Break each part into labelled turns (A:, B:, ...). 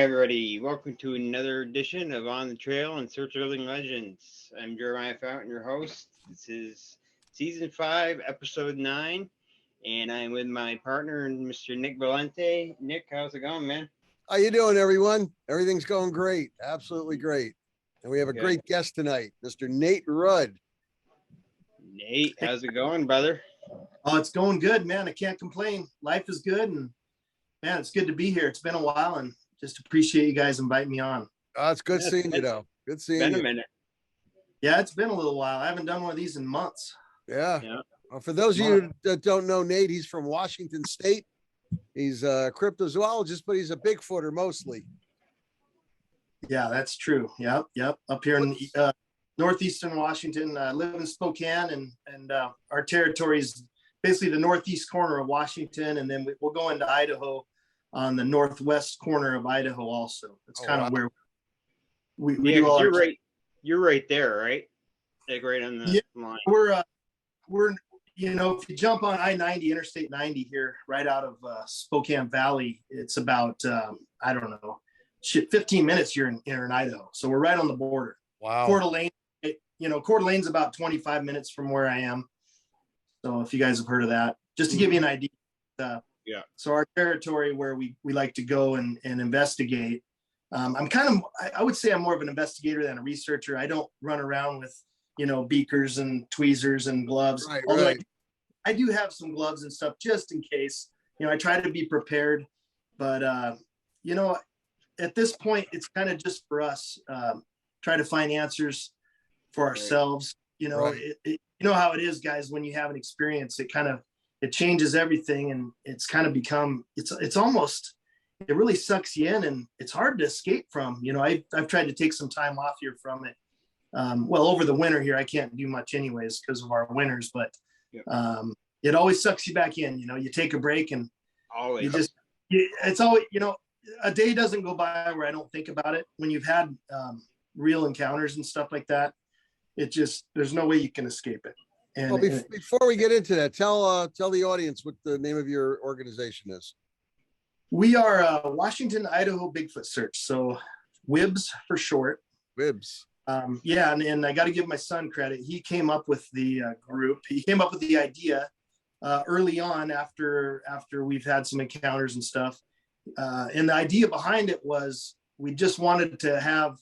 A: everybody. Welcome to another edition of On the Trail in Search of Living Legends. I'm Jeremiah Fountain, your host. This is Season 5, Episode 9, and I'm with my partner, Mr. Nick Valente. Nick, how's it going, man?
B: How you doing, everyone? Everything's going great. Absolutely great. And we have a great guest tonight, Mr. Nate Rudd.
A: Nate, how's it going, brother?
C: Oh, it's going good, man. I can't complain. Life is good, and man, it's good to be here. It's been a while, and just appreciate you guys inviting me on.
B: Oh, it's good seeing you, though. Good seeing you.
A: Been a minute.
C: Yeah, it's been a little while. I haven't done one of these in months.
B: Yeah. Well, for those of you that don't know Nate, he's from Washington State. He's a cryptozoologist, but he's a Bigfooter mostly.
C: Yeah, that's true. Yep. Up here in northeastern Washington. I live in Spokane, and our territory is basically the northeast corner of Washington, and then we'll go into Idaho on the northwest corner of Idaho also. It's kind of where we do all
A: you're right there, right? Like right on the line.
C: We're if you jump on I-90, Interstate 90 here, right out of Spokane Valley, it's about, 15 minutes you're in Idaho. So we're right on the border.
B: Wow.
C: Coeur d'Alene, Coeur d'Alene's about 25 minutes from where I am. So if you guys have heard of that, just to give you an idea. So our territory where we like to go and investigate. I would say I'm more of an investigator than a researcher. I don't run around with, beakers and tweezers and gloves. Although I do have some gloves and stuff just in case. I try to be prepared, but at this point, it's kind of just for us, try to find answers for ourselves. You know how it is, guys, when you have an experience, it changes everything, and it's kind of become, it's almost, it really sucks you in, and it's hard to escape from. I've tried to take some time off here from it. Over the winter here, I can't do much anyways because of our winters, but it always sucks you back in. You take a break, and it's always, a day doesn't go by where I don't think about it. When you've had real encounters and stuff like that, there's no way you can escape it. And
B: before we get into that, tell the audience what the name of your organization is.
C: We are Washington, Idaho Bigfoot Search. So W.I.B.S for short.
B: W.I.B.S.
C: And I got to give my son credit. He came up with the group. He came up with the idea early on after we've had some encounters and stuff. And the idea behind it was we just wanted to have,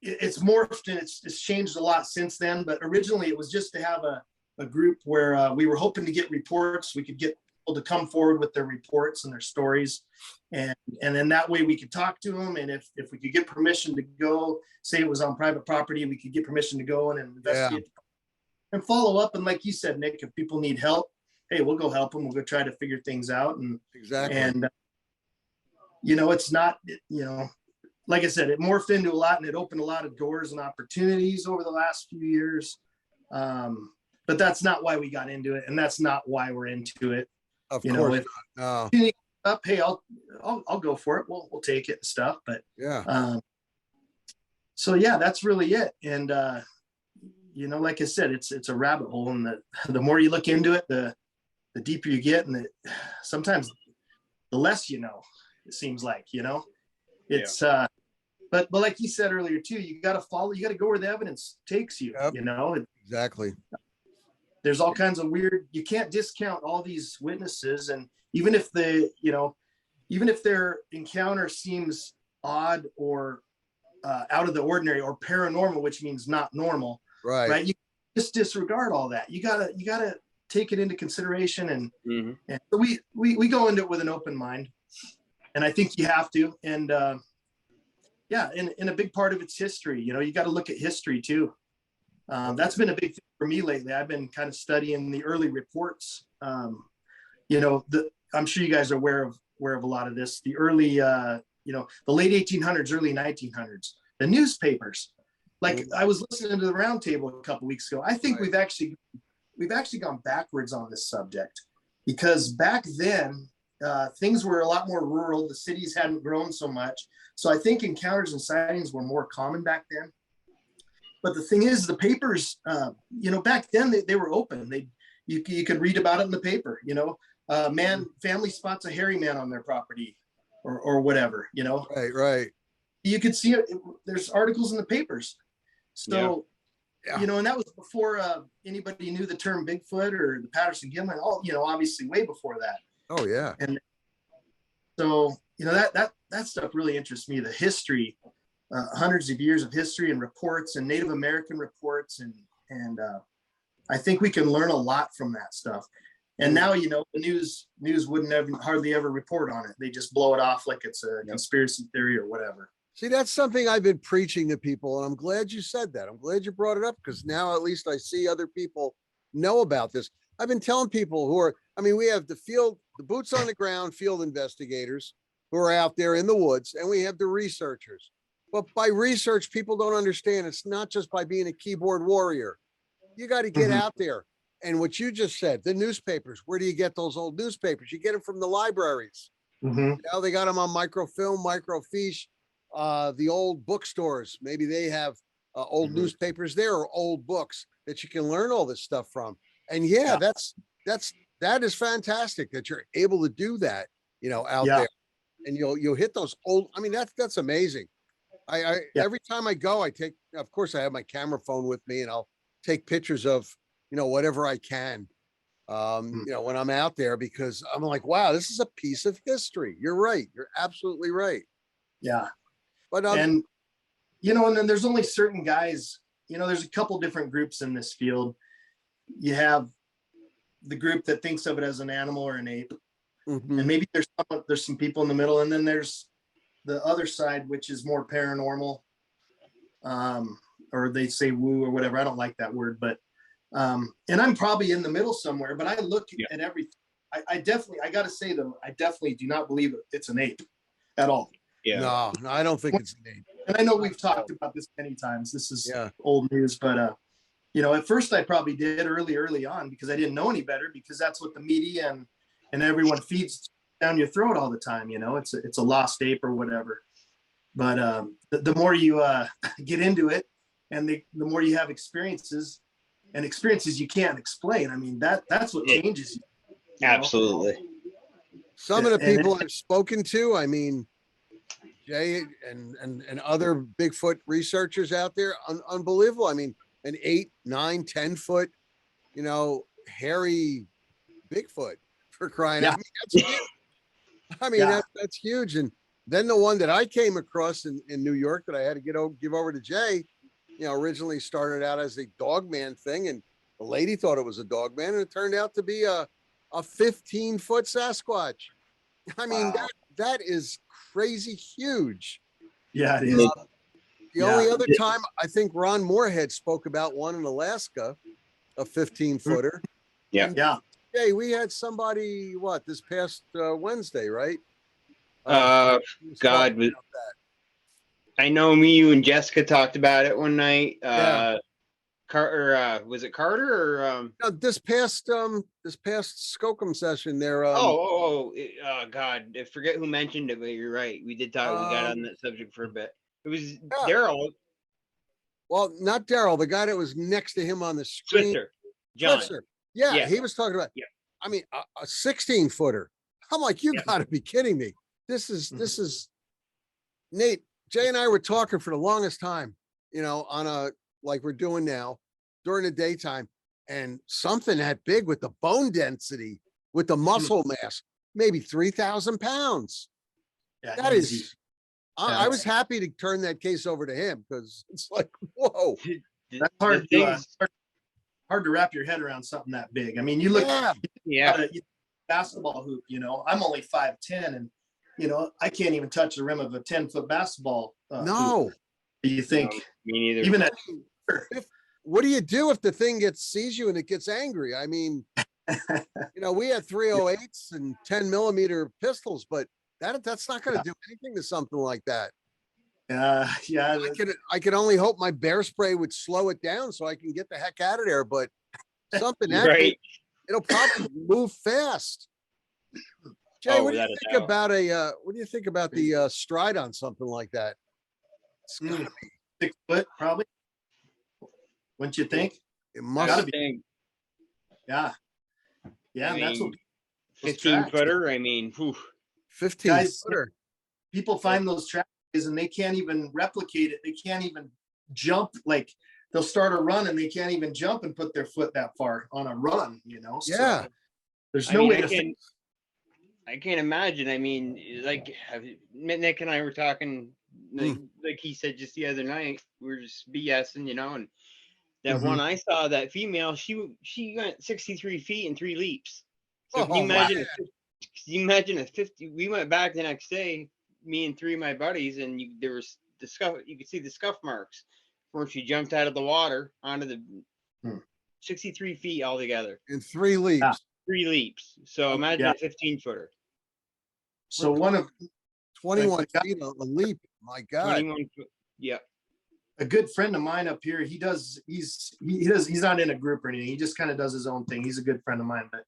C: it's morphed and it's changed a lot since then. But originally it was just to have a group where we were hoping to get reports. We could get people to come forward with their reports and their stories. And then that way we could talk to them. And if we could get permission to go, say it was on private property, we could get permission to go and investigate and follow up. And like you said, Nick, if people need help, hey, we'll go help them. We'll go try to figure things out. And it's not, like I said, it morphed into a lot, and it opened a lot of doors and opportunities over the last few years. But that's not why we got into it, and that's not why we're into it.
B: Of course not. No.
C: Hey, I'll go for it. We'll take it and stuff. But that's really it. And like I said, it's a rabbit hole, and the more you look into it, the deeper you get, and sometimes the less it seems like, it's but like you said earlier too, you got to go where the evidence takes you.
B: Exactly.
C: There's all kinds of weird, you can't discount all these witnesses, and even if their encounter seems odd or out of the ordinary or paranormal, which means not normal, right? You just disregard all that. You gotta take it into consideration, and so we go into it with an open mind, and I think you have to. And and a big part of it's history. You got to look at history too. That's been a big thing for me lately. I've been kind of studying the early reports. I'm sure you guys are aware of a lot of this. The early, the late 1800s, early 1900s, the newspapers. Like I was listening to the roundtable a couple weeks ago. I think we've actually gone backwards on this subject, because back then things were a lot more rural. The cities hadn't grown so much. So I think encounters and sightings were more common back then. But the thing is, the papers, back then they were open. You could read about it in the paper. Family spots a hairy man on their property. or whatever, you know.
B: Right.
C: You could see it. There's articles in the papers. So,
B: Yeah.
C: you know, and that was before anybody knew the term Bigfoot or the Patterson-Gimlin. All, you know, obviously way before that.
B: Oh yeah.
C: And so, you know, that stuff really interests me. The history, hundreds of years of history and reports and Native American reports, and I think we can learn a lot from that stuff. And now, you know, the news wouldn't hardly ever report on it. They just blow it off like it's a conspiracy theory or whatever.
B: See, that's something I've been preaching to people, and I'm glad you said that. I'm glad you brought it up, because now at least I see other people know about this. I've been telling people we have the boots on the ground field investigators who are out there in the woods, and we have the researchers. But by research, people don't understand. It's not just by being a keyboard warrior. You got to get out there. And what you just said, the newspapers, where do you get those old newspapers? You get them from the libraries. You know, they got them on microfilm, microfiche, the old bookstores. Maybe they have old newspapers there, or old books that you can learn all this stuff from. And that is fantastic that you're able to do that, you know, out there. And you'll hit those old, I mean, that's amazing. Every time I go, of course I have my camera phone with me, and I'll take pictures of, you know, whatever I can, you know, when I'm out there, because I'm like, wow, this is a piece of history. You're right. You're absolutely right.
C: Yeah.
B: But,
C: and, you know, and then there's only certain guys, you know, there's a couple different groups in this field. You have the group that thinks of it as an animal or an ape. And maybe there's some people in the middle, and then there's the other side, which is more paranormal, or they say woo or whatever. I don't like that word, but and I'm probably in the middle somewhere. But I look at everything. I got to say though, I definitely do not believe it's an ape at all.
B: No, I don't think it's an ape.
C: And I know we've talked about this many times. This is old news, but you know, at first I probably did early on, because I didn't know any better, because that's what the media and everyone feeds down your throat all the time. You know, it's a lost ape or whatever. But the more you get into it, and the more you have experiences you can't explain. I mean, that's what changes you.
A: Absolutely.
B: Some of the people I've spoken to, I mean, Jay and other Bigfoot researchers out there, unbelievable. I mean, an 8, 9, 10 foot, you know, hairy Bigfoot, for crying out. I mean, that's huge. And then the one that I came across in New York that I had to give over to Jay, you know, originally started out as a dog man thing, and the lady thought it was a dog man, and it turned out to be a 15-foot Sasquatch. I mean, that is crazy huge.
C: Yeah, it is.
B: The only other time I think Ron Moorhead spoke about one in Alaska, a 15-footer.
C: Yeah.
B: Hey, we had somebody, this past Wednesday, right?
A: God, I know you and Jessica talked about it one night. Was it Carter or
B: no, this past Skookum session there.
A: God, I forget who mentioned it, but you're right. We did talk. We got on that subject for a bit. It was Daryl.
B: Well, not Daryl, the guy that was next to him on the screen.
A: Switzer. John.
B: Switzer. Yeah, he was talking about. Yeah. I mean, a 16-footer. I'm like, you got to be kidding me. This is Nate. Jay and I were talking for the longest time, you know, on like we're doing now during the daytime, and something that big with the bone density, with the muscle mass, maybe 3,000 pounds. Yeah, that is. I was happy to turn that case over to him, because it's like, whoa,
C: that's hard to wrap your head around something that big. I mean, you look at a basketball hoop, you know, I'm only 5'10", and you know, I can't even touch the rim of a 10-foot basketball.
B: No.
C: Hoop. Do you think?
A: No, me neither.
C: Even
B: what do you do if the thing sees you and it gets angry? I mean, you know, we had 308s and 10mm pistols, but that's not going to do anything to something like that.
C: Yeah.
B: I could only hope my bear spray would slow it down so I can get the heck out of there. But something that
A: right.
B: It'll probably move fast. Jay, what do you think about the stride on something like that? It's gotta be
C: 6 foot, probably. Wouldn't you think?
B: It must
A: be.
C: Yeah. Yeah, I mean, that's what
A: 15-footer. I mean,
B: 15-footer.
C: people find those tracks and they can't even replicate it. They can't even jump. Like they'll start a run and they can't even jump and put their foot that far on a run, you know?
B: Yeah.
C: So there's no way to
A: I can't imagine. I mean, like Nick and I were talking, like he said just the other night, we were just BSing, you know, and that one I saw, that female, she went 63 feet in 3 leaps. So can you imagine? Can you imagine a 50? We went back the next day, me and 3 of my buddies, and there was the scuff. You could see the scuff marks where she jumped out of the water onto the 63 feet altogether
B: in 3 leaps.
C: Yeah.
A: 3 leaps. So imagine a 15-footer.
C: So one of
B: 21 feet a leap. My God.
A: 21 foot. Yeah.
C: A good friend of mine up here, he's not in a group or anything. He just kind of does his own thing. He's a good friend of mine, but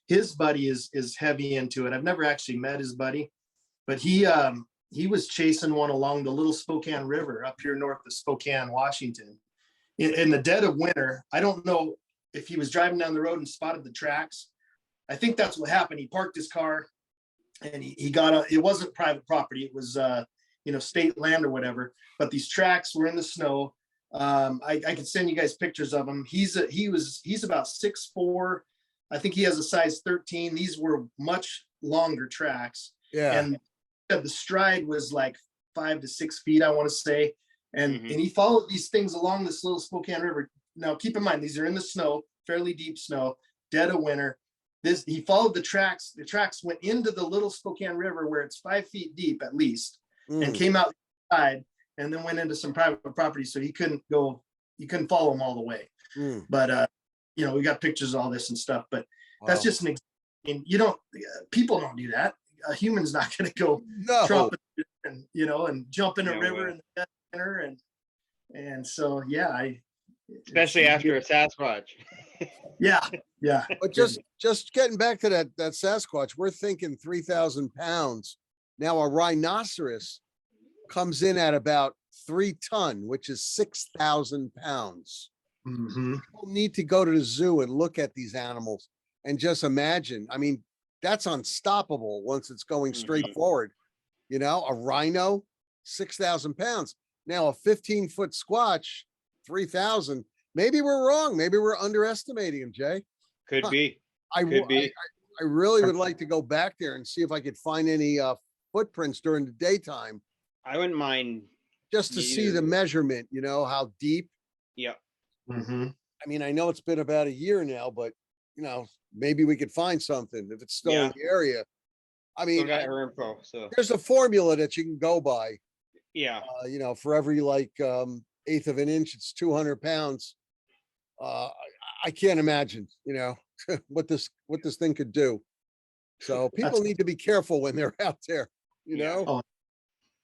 C: his buddy is heavy into it. I've never actually met his buddy, but he was chasing one along the Little Spokane River up here north of Spokane, Washington. In the dead of winter. I don't know if he was driving down the road and spotted the tracks. I think that's what happened. He parked his car and he got it wasn't private property. It was, state land or whatever, but these tracks were in the snow. I could send you guys pictures of him. He's about 6'4". I think he has a size 13. These were much longer tracks.
B: Yeah.
C: And the stride was like 5 to 6 feet, I want to say. And he followed these things along this Little Spokane River. Now, keep in mind, these are in the snow, fairly deep snow, dead of winter. He followed the tracks. The tracks went into the Little Spokane River where it's 5 feet deep at least, and came out the side and then went into some private property. So he couldn't follow them all the way. But, we got pictures of all this and stuff, but that's just an example. People don't do that. A human's not going to go trump and jump in a river in the dead of winter. And so, yeah,
A: especially after a Sasquatch.
C: Yeah.
B: But just getting back to that Sasquatch, we're thinking 3,000 pounds. Now a rhinoceros comes in at about 3 ton, which is 6,000 pounds. People need to go to the zoo and look at these animals and just imagine. I mean, that's unstoppable once it's going straight forward. A rhino, 6,000 pounds. Now a 15-foot squatch, 3,000. Maybe we're wrong. Maybe we're underestimating him, Jay.
A: Could be.
B: I really would like to go back there and see if I could find any footprints during the daytime.
A: I wouldn't mind.
B: Just to see the measurement, how deep.
A: Yeah.
B: I mean, I know it's been about a year now, but, maybe we could find something if it's still in the area. I mean,
A: got her info, so
B: there's a formula that you can go by.
A: Yeah.
B: For every eighth of an inch, it's 200 pounds. I can't imagine, what this thing could do. So people need to be careful when they're out there,
C: Oh,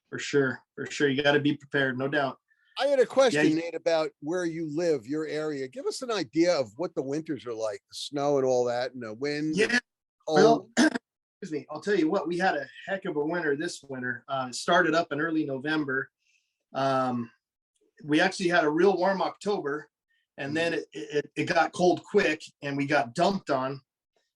C: for sure. You got to be prepared, no doubt.
B: I had a question, Nate, about where you live, your area. Give us an idea of what the winters are like, the snow and all that, and the wind.
C: Yeah. Well, excuse me. I'll tell you what, we had a heck of a winter this winter. It started up in early November. We actually had a real warm October, and then it got cold quick and we got dumped on.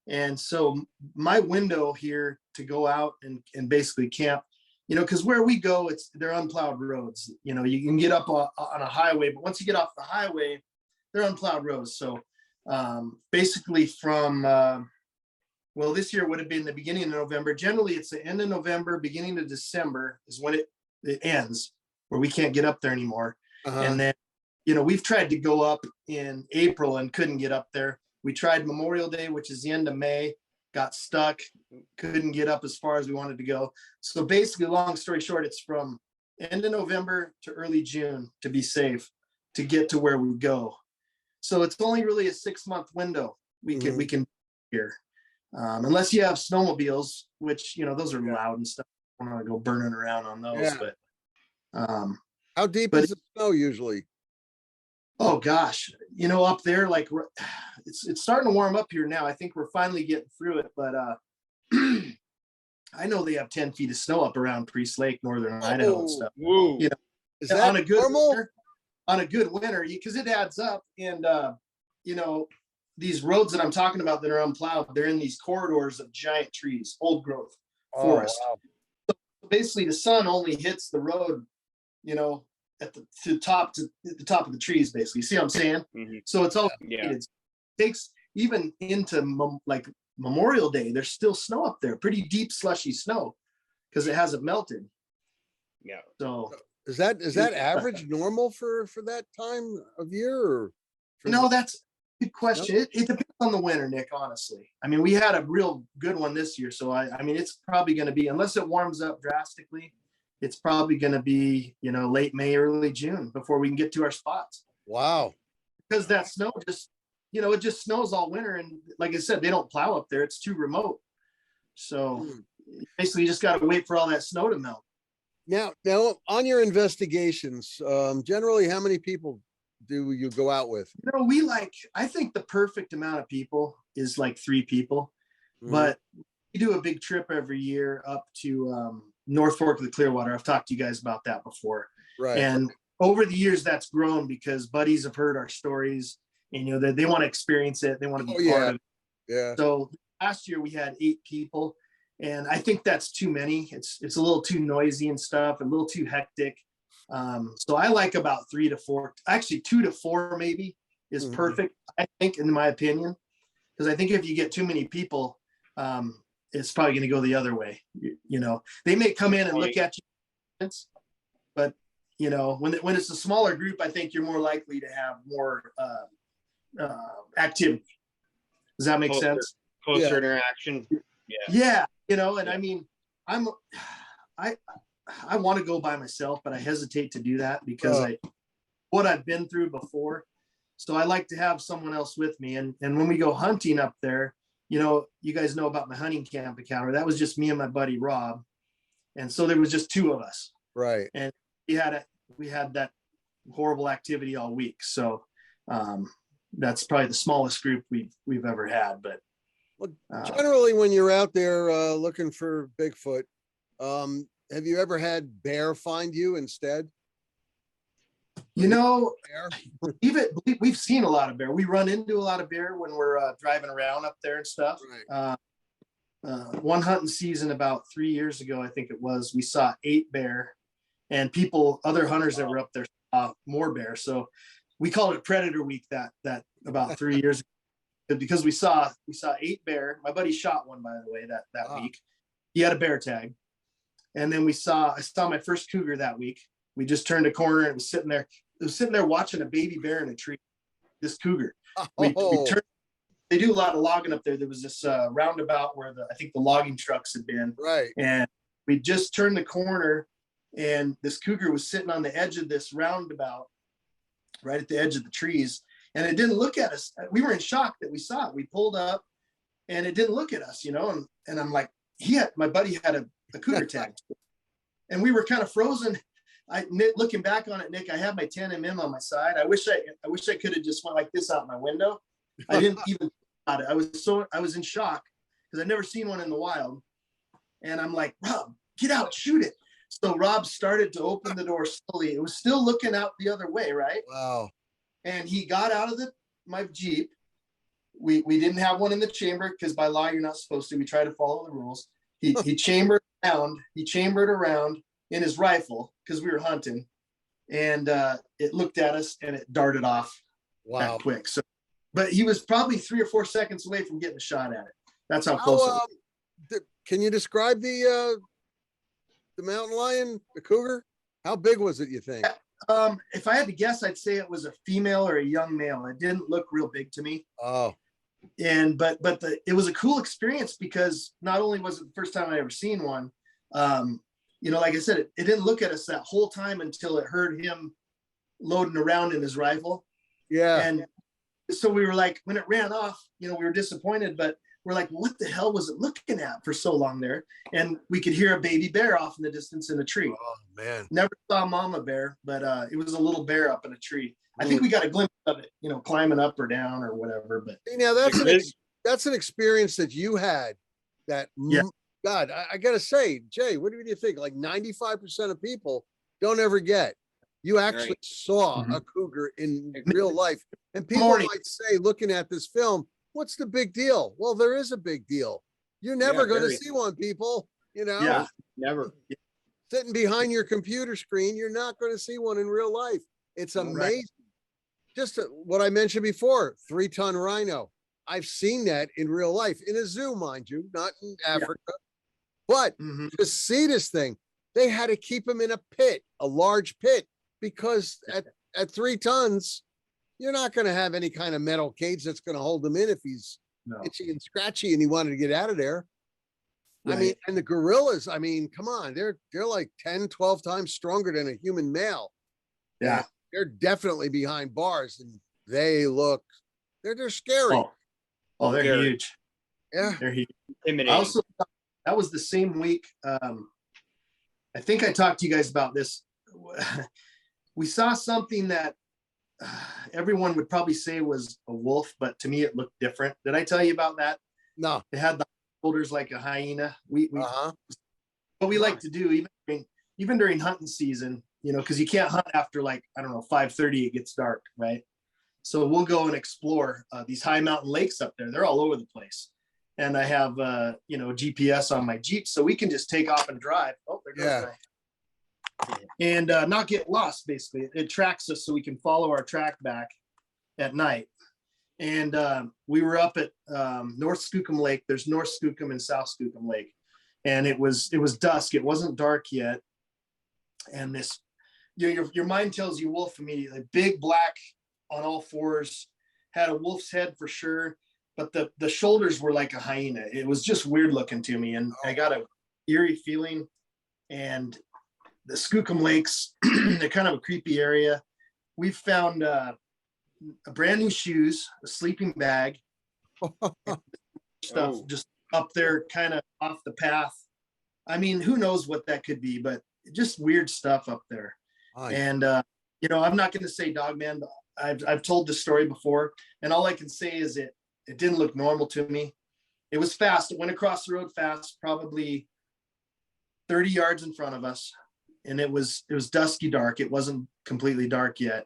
C: And so my window here to go out and basically camp, because where we go, they're unplowed roads. You can get up on a highway, but once you get off the highway, they're unplowed roads. So basically from, this year would have been the beginning of November. Generally, it's the end of November, beginning of December is when it ends, where we can't get up there anymore. And then, we've tried to go up in April and couldn't get up there. We tried Memorial Day, which is the end of May, got stuck, couldn't get up as far as we wanted to go. So basically, long story short, it's from end of November to early June to be safe, to get to where we go. So it's only really a 6-month window we can here. Unless you have snowmobiles, which, those are loud and stuff. I don't want to go burning around on those, but
B: how deep is the snow usually?
C: Oh gosh, up there, like it's starting to warm up here now. I think we're finally getting through it, but I know they have 10 feet of snow up around Priest Lake, northern Idaho and stuff.
B: Is that
C: on a good
B: normal?
C: winter, on a good winter, because it adds up. And these roads that I'm talking about that are unplowed, they're in these corridors of giant trees, old growth forest.
B: Wow.
C: basically the sun only hits the road, you know, at the top of the trees, basically. See what I'm saying?
A: Mhm.
C: So it's all
A: Yeah.
C: it takes even into like Memorial Day. There's still snow up there, pretty deep slushy snow, because it hasn't melted.
A: Yeah.
C: So
B: Is that average normal for that time of year? Or
C: that's a good question. It depends on the winter, Nick, honestly. I mean, we had a real good one this year. So I mean, it's probably going to be, unless it warms up drastically, it's probably going to be, you know, late May, early June before we can get to our spots.
B: Wow.
C: Because that snow just, you know, it just snows all winter. And like I said, they don't plow up there. It's too remote. So basically you just got to wait for all that snow to melt.
B: Now on your investigations, generally how many people do you go out with?
C: You know, I think the perfect amount of people is like 3 people, but we do a big trip every year up to North Fork of the Clearwater. I've talked to you guys about that before.
B: Right.
C: And over the years that's grown because buddies have heard our stories and, you know, they want to experience it. They want to be part of it.
B: Yeah.
C: So last year we had 8 people. And I think that's too many. It's a little too noisy and stuff, a little too hectic. So I like about 3 to 4, actually 2 to 4 maybe is perfect, I think, in my opinion. Because I think if you get too many people, it's probably going to go the other way. You know, they may come in and look at you, but you know, when it's a smaller group, I think you're more likely to have more activity. Does that make sense?
A: Closer interaction.
C: Yeah, you know, and I mean, I want to go by myself, but I hesitate to do that because what I've been through before. So I like to have someone else with me. And when we go hunting up there, you know, you guys know about my hunting camp encounter. That was just me and my buddy Rob. And so there was just 2 of us.
B: Right.
C: And we had that horrible activity all week. So that's probably the smallest group we've ever had. But
B: generally when you're out there looking for Bigfoot, have you ever had bear find you instead?
C: You know, we've seen a lot of bear. We run into a lot of bear when we're driving around up there and stuff. Right. One hunting season about 3 years ago, I think it was, we saw 8 bear, and other hunters that were up there saw more bear. So we called it Predator Week that about 3 years ago, because we saw 8 bear. My buddy shot one, by the way, that week. He had a bear tag. And then I saw my first cougar that week. We just turned a corner and it was sitting there watching a baby bear in a tree. This cougar. We turned. They do a lot of logging up there. There was this roundabout where I think the logging trucks had been.
B: Right.
C: And we just turned the corner, and this cougar was sitting on the edge of this roundabout, right at the edge of the trees. And it didn't look at us. We were in shock that we saw it. We pulled up, and it didn't look at us, you know. And I'm like, my buddy had a cougar tag, and we were kind of frozen. Looking back on it, Nick, I have my 10mm on my side. I wish I could have just went like this out my window. I didn't even thought it. I was in shock because I'd never seen one in the wild. And I'm like, Rob, get out, shoot it. So Rob started to open the door slowly. It was still looking out the other way, right?
B: Wow. And
C: he got out of my Jeep. We didn't have one in the chamber because by law you're not supposed to. We try to follow the rules. He chambered around in his rifle because we were hunting, and it looked at us and it darted off.
B: Wow.
C: That quick. So, but he was probably 3 or 4 seconds away from getting a shot at it. That's how close it was.
B: Can you describe the mountain lion, the cougar? How big was it, you think?
C: If I had to guess, I'd say it was a female or a young male. It didn't look real big to me.
B: Oh.
C: And but it was a cool experience because not only was it the first time I ever seen one, you know, like I said, it didn't look at us that whole time until it heard him loading around in his rifle.
B: Yeah.
C: And so we were like, when it ran off, you know, we were disappointed, but we're like, what the hell was it looking at for so long there? And we could hear a baby bear off in the distance in a tree.
B: Oh man.
C: Never saw mama bear, but it was a little bear up in a tree. I think we got a glimpse of it, you know, climbing up or down or whatever. But
B: now that's an experience that you had that, God, I gotta say, Jay, what do you think? Like 95% of people don't ever get. You actually saw a cougar in real life. And people might say, looking at this film, what's the big deal? Well, there is a big deal. You're never going to see one, people, you know?
A: Yeah, never.
B: Sitting behind your computer screen, you're not going to see one in real life. It's amazing.
C: Right.
B: Just what I mentioned before, 3-ton rhino. I've seen that in real life, in a zoo, mind you, not in Africa. But to see this thing, they had to keep him in a pit, a large pit, because at 3 tons, you're not going to have any kind of metal cage that's going to hold him in if he's itchy and scratchy and he wanted to get out of there. Right. I mean, and the gorillas, I mean, come on, they're like 10, 12 times stronger than a human male.
C: Yeah.
B: And they're definitely behind bars, and they're scary.
C: Oh, they're
A: Scary.
C: huge.
B: Yeah.
C: They're huge.
A: Intimidating.
C: Also, that was the same week. I think I talked to you guys about this. We saw something that everyone would probably say was a wolf, but to me it looked different. Did I tell you about that?
B: No.
C: It had the shoulders like a hyena. What we like to do, even during hunting season, you know, because you can't hunt after like, I don't know, 5:30, it gets dark, right? So we'll go and explore these high mountain lakes up there. They're all over the place. And I have, you know, GPS on my Jeep, so we can just take off and drive. Oh, there goes and not get lost, basically. It tracks us so we can follow our track back at night. And we were up at North Skookum Lake. There's North Skookum and South Skookum Lake. And it was dusk. It wasn't dark yet. And this, your mind tells you wolf immediately. Big black on all fours, had a wolf's head for sure, but the shoulders were like a hyena. It was just weird looking to me, and I got a eerie feeling. And the Skookum Lakes, they're kind of a creepy area. We found a brand new shoes, a sleeping bag, stuff just up there, kind of off the path. I mean, who knows what that could be, but just weird stuff up there. And you know, I'm not going to say Dogman. I've told this story before, and all I can say is it didn't look normal to me. It was fast. It went across the road fast, probably 30 yards in front of us, and it was dusky dark. It wasn't completely dark yet,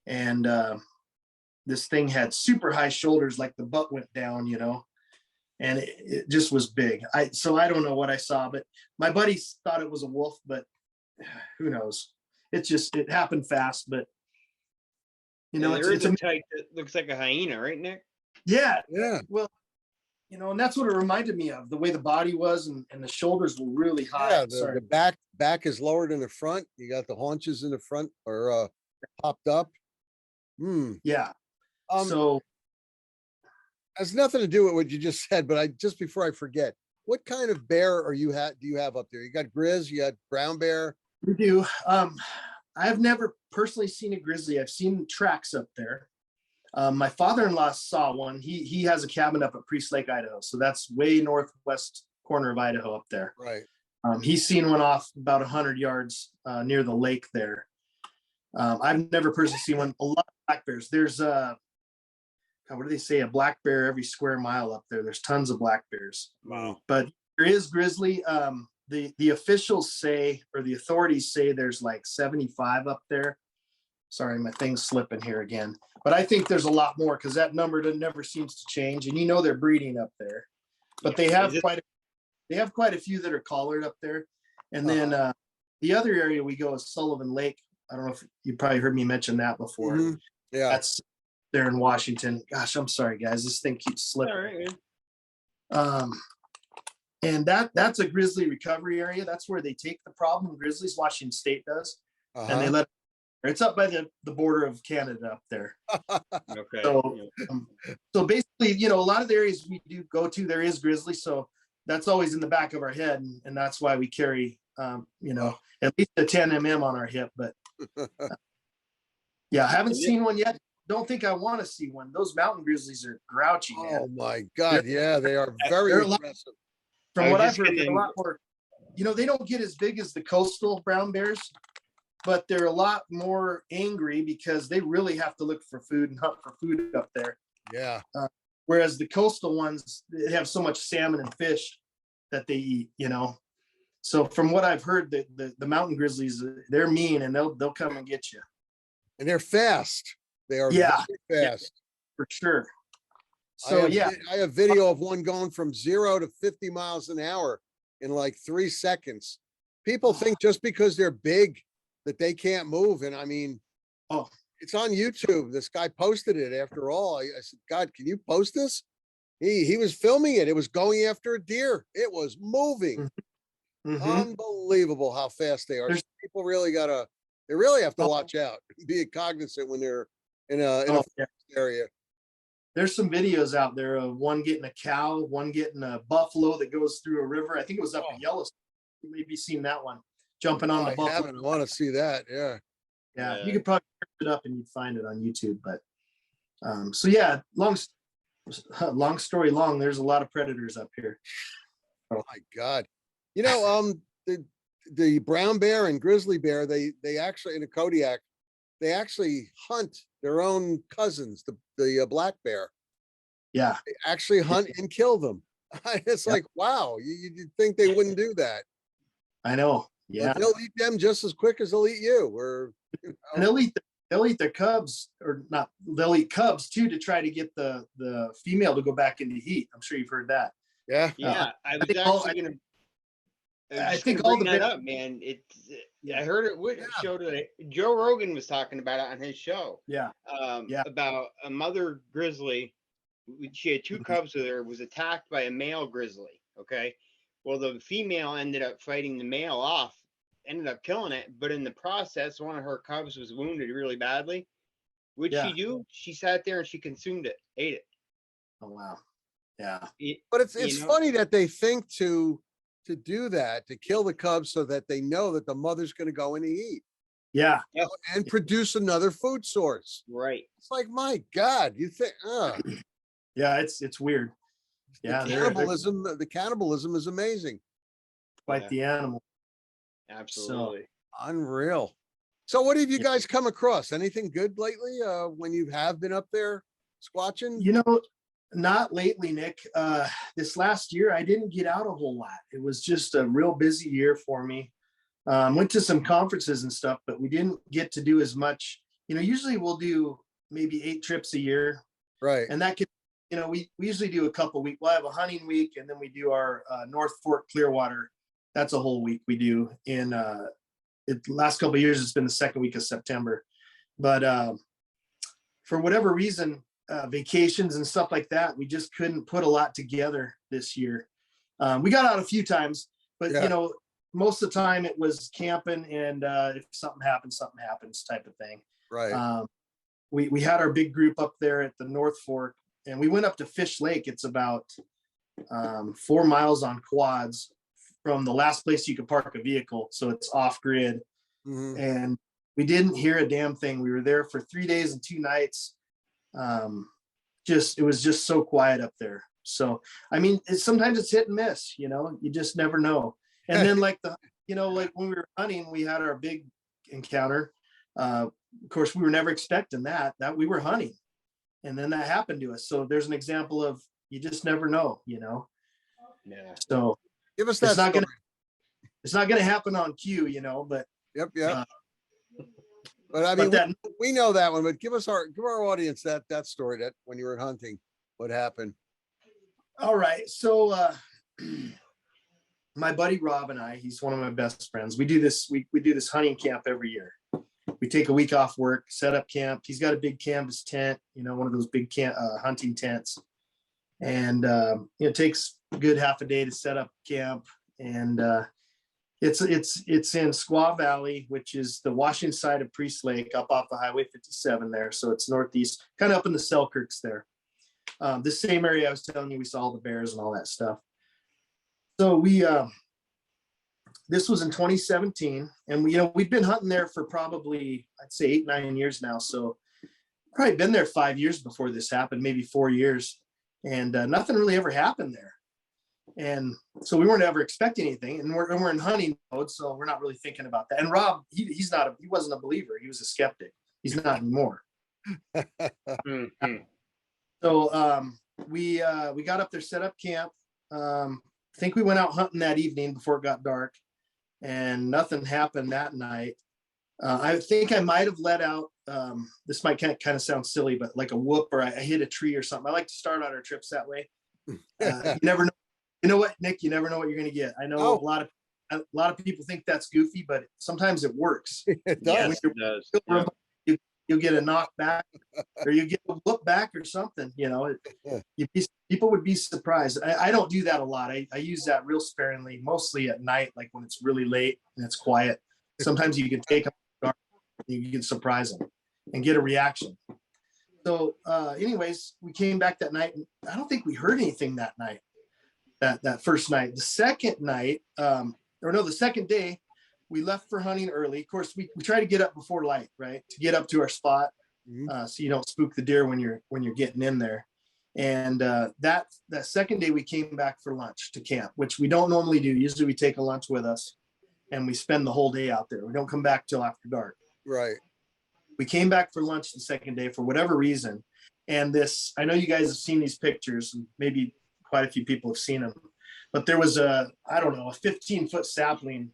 C: and this thing had super high shoulders, like the butt went down, you know, and it just was big. So I don't know what I saw, but my buddies thought it was a wolf, but who knows? It happened fast, but you know, it's a
A: type that looks like a hyena, right, Nick?
B: Yeah.
C: Well, you know, and that's what it reminded me of, the way the body was, and the shoulders were really high.
B: Yeah, the back is lower than the front. You got the haunches in the front, or popped up.
C: Yeah.
B: So has nothing to do with what you just said, but just before I forget, what kind of bear do you have up there? You got grizz, you got brown bear?
C: We do. I've never personally seen a grizzly. I've seen tracks up there. My father-in-law saw one. He has a cabin up at Priest Lake, Idaho. So that's way northwest corner of Idaho up there.
B: Right.
C: He's seen one off about 100 yards near the lake there. I've never personally seen one. A lot of black bears. There's what do they say? A black bear every square mile up there. There's tons of black bears.
B: Wow.
C: But there is grizzly. The officials say, or the authorities say, there's like 75 up there. Sorry, my thing's slipping here again. But I think there's a lot more, because that number never seems to change. And you know they're breeding up there. But they have quite a few that are collared up there. And then the other area we go is Sullivan Lake. I don't know if you probably heard me mention that before.
B: Yeah,
C: that's there in Washington. Gosh, I'm sorry, guys. This thing keeps slipping.
A: All right,
C: and that's a grizzly recovery area. That's where they take the problem grizzlies. Washington State does, and they let. It's up by the border of Canada up there.
A: Okay.
C: So basically, you know, a lot of the areas we do go to, there is grizzly. So that's always in the back of our head, and that's why we carry, you know, at least a 10 mm on our hip. But yeah, I haven't seen one yet. Don't think I want to see one. Those mountain grizzlies are grouchy, man.
B: Oh my God. Yeah, they are very aggressive.
C: From what I've heard, they're a lot more, you know, they don't get as big as the coastal brown bears, but they're a lot more angry because they really have to look for food and hunt for food up there.
B: Yeah.
C: Whereas the coastal ones, they have so much salmon and fish that they eat, you know. So from what I've heard, the mountain grizzlies, they're mean, and they'll come and get you.
B: And they're fast. They are very fast.
C: For sure. So
B: I have video of one going from 0 to 50 miles an hour in like 3 seconds. people think just because they're big that they can't move. And I mean,
C: Oh,
B: it's on YouTube. This guy posted it after all. I said, God, can you post this? He was filming it. It was going after a deer. It was moving.
C: mm-hmm.
B: Unbelievable how fast they are.
C: There's-
B: People they really have to
C: Oh.
B: watch out, be cognizant when they're in a
C: Oh, yeah.
B: area.
C: There's some videos out there of one getting a cow, one getting a buffalo that goes through a river. I think it was up in Yellowstone. You maybe seen that one, jumping on the
B: I
C: buffalo.
B: haven't. I want to see that. Yeah.
C: Yeah, you could probably search it up and you'd find it on YouTube. But so yeah, long story long, there's a lot of predators up here.
B: Oh my God. You know, the brown bear and grizzly bear, they actually, in a Kodiak, they actually hunt their own cousins, the black bear.
C: Yeah,
B: They actually hunt and kill them. It's like, wow, you'd think they wouldn't do that.
C: I know.
B: But
C: Yeah,
B: they'll eat them just as quick as they'll eat you. Or
C: and they'll eat their cubs, or not. They'll eat cubs too to try to get the female to go back into heat. I'm sure you've heard that.
B: yeah.
A: Yeah, I was
C: think
A: actually gonna.
C: I think all
A: bring
C: the
A: that up, man.
C: Yeah.
A: I heard it would
B: Yeah.
A: show today. Joe Rogan was talking about it on his show.
C: Yeah, Yeah.
A: About a mother grizzly. She had two
C: Mhm.
A: cubs with her. Was attacked by a male grizzly. Okay, well the female ended up fighting the male off, ended up killing it. But in the process, one of her cubs was wounded really badly. What'd
C: Yeah.
A: she do? She sat there and she consumed it, ate it.
C: Oh wow. Yeah.
B: But it's
A: You know?
B: funny that they think to do that, to kill the cubs so that they know that the mother's going to go in and eat
C: Yeah.
B: and produce another food source.
A: Right.
B: It's like, my God, you think,
C: Yeah. It's weird. Yeah. They're
B: the cannibalism is amazing.
C: quite
A: Yeah.
C: the animal.
A: Absolutely.
B: Unreal. So what have you
C: Yeah.
B: guys come across? Anything good lately? When you have been up there squatching?
C: You know, not lately, Nick. This last year, I didn't get out a whole lot. It was just a real busy year for me. Went to some conferences and stuff, but we didn't get to do as much. You know, usually we'll do maybe 8 trips a year,
B: Right.
C: and that could, you know, we usually do a couple weeks. We'll have a hunting week, and then we do our North Fork Clearwater. That's a whole week we do. In the last couple of years, it's been the second week of September. But for whatever reason, vacations and stuff like that, we just couldn't put a lot together this year. We got out a few times, but
B: Yeah.
C: you know, most of the time it was camping, and if something happens type of thing.
B: Right.
C: We had our big group up there at the North Fork, and we went up to Fish Lake. It's about 4 miles on quads from the last place you could park a vehicle, so it's off grid.
B: Mhm.
C: And we didn't hear a damn thing. We were there for 3 days and 2 nights. It was just so quiet up there. So I mean, sometimes it's hit and miss, you know, you just never know. And then like when we were hunting, we had our big encounter. Of course, we were never expecting that we were hunting, and then that happened to us. So there's an example of, you just never know, you know.
A: Yeah.
C: So
B: Give us that
C: it's not gonna happen on cue, you know, but
B: Yep.
C: uh,
B: But I mean,
C: but that
B: we know that one, but give our audience that story, that when you were hunting, what happened.
C: all right. So my buddy Rob and I, he's one of my best friends. We do this hunting camp every year. We take a week off work, set up camp. He's got a big canvas tent, you know, one of those big hunting tents. And it takes a good half a day to set up camp. And it's in Squaw Valley, which is the Washington side of Priest Lake, up off the Highway 57 there. So it's northeast, kind of up in the Selkirks there. This same area I was telling you, we saw all the bears and all that stuff. So this was in 2017, and we'd been hunting there for probably, I'd say 8-9 years now. So probably been there 5 years before this happened, maybe 4 years, and nothing really ever happened there. And so we weren't ever expecting anything, and we're in hunting mode, so we're not really thinking about that. And Rob, he wasn't a believer; he was a skeptic. He's not anymore.
A: Mm-hmm.
C: So we got up there, set up camp. I think we went out hunting that evening before it got dark, and nothing happened that night. I think I might have let out, this might kind of sound silly, but like a whoop, or I hit a tree or something. I like to start out our trips that way. You never know. You know what, Nick? You never know what you're going to get. I know a lot of a lot of people think that's goofy, but sometimes it works.
B: It
A: Yes,
B: does.
A: it does.
C: You'll,
A: Yeah.
C: you'll get a knock back or you get a look back or something, people would be surprised. I don't do that a lot. I use that real sparingly, mostly at night, like when it's really late and it's quiet. Sometimes you can take them, you can surprise them and get a reaction. So anyways, we came back that night and I don't think we heard anything that night, that first night. The second night, the second day, we left for hunting early. Of course, we try to get up before light, right? To get up to our spot. So you don't spook the deer when you're getting in there. And that second day we came back for lunch to camp, which we don't normally do. Usually we take a lunch with us and we spend the whole day out there. We don't come back till after dark.
B: Right.
C: We came back for lunch the second day for whatever reason. And I know you guys have seen these pictures, and maybe quite a few people have seen them, but there was a 15-foot sapling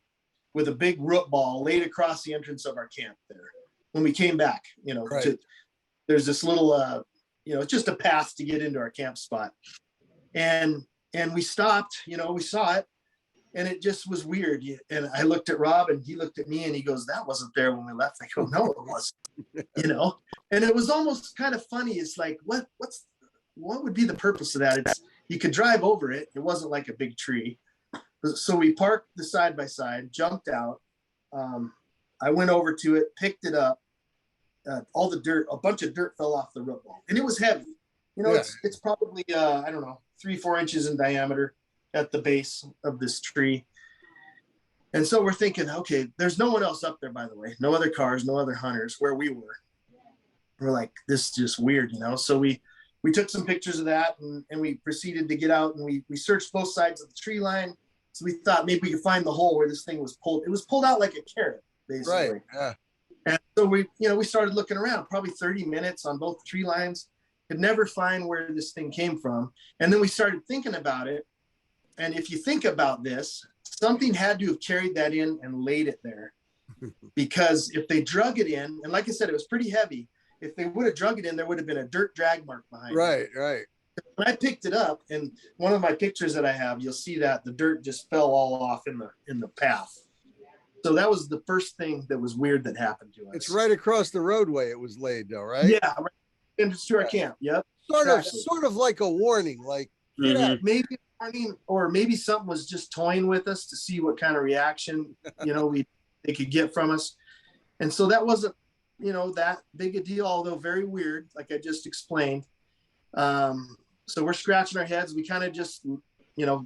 C: with a big root ball laid across the entrance of our camp there. When we came back,
B: right.
C: There's this little, it's just a path to get into our camp spot. And we stopped, we saw it and it just was weird. And I looked at Rob and he looked at me and he goes, "That wasn't there when we left." I go, "No, it wasn't," and it was almost kind of funny. It's like, what would be the purpose of that? You could drive over it. It wasn't like a big tree. So we parked the side by side, jumped out. I went over to it, picked it up. All the dirt, a bunch of dirt fell off the root ball, and it was heavy. It's probably 3-4 inches in diameter at the base of this tree. And so we're thinking, okay, there's no one else up there, by the way, no other cars, no other hunters where we were. We're like, this is just weird, So we took some pictures of that and we proceeded to get out and we searched both sides of the tree line. So we thought maybe we could find the hole where this thing was pulled. It was pulled out like a carrot, basically.
B: Right. Yeah.
C: And so we started looking around, probably 30 minutes on both tree lines, could never find where this thing came from. And then we started thinking about it. And if you think about this, something had to have carried that in and laid it there. Because if they drug it in, and like I said, it was pretty heavy. If they would have drug it in, there would have been a dirt drag mark behind it.
B: Right.
C: When I picked it up, and one of my pictures that I have, you'll see that the dirt just fell all off in the path. So that was the first thing that was weird that happened to us.
B: It's right across the roadway it was laid though, right?
C: Yeah, right into our camp. Yep.
B: Sort of like a warning, like
C: maybe a warning, or maybe something was just toying with us to see what kind of reaction they could get from us. And so that wasn't that big a deal, although very weird, like I just explained. So we're scratching our heads. We kind of just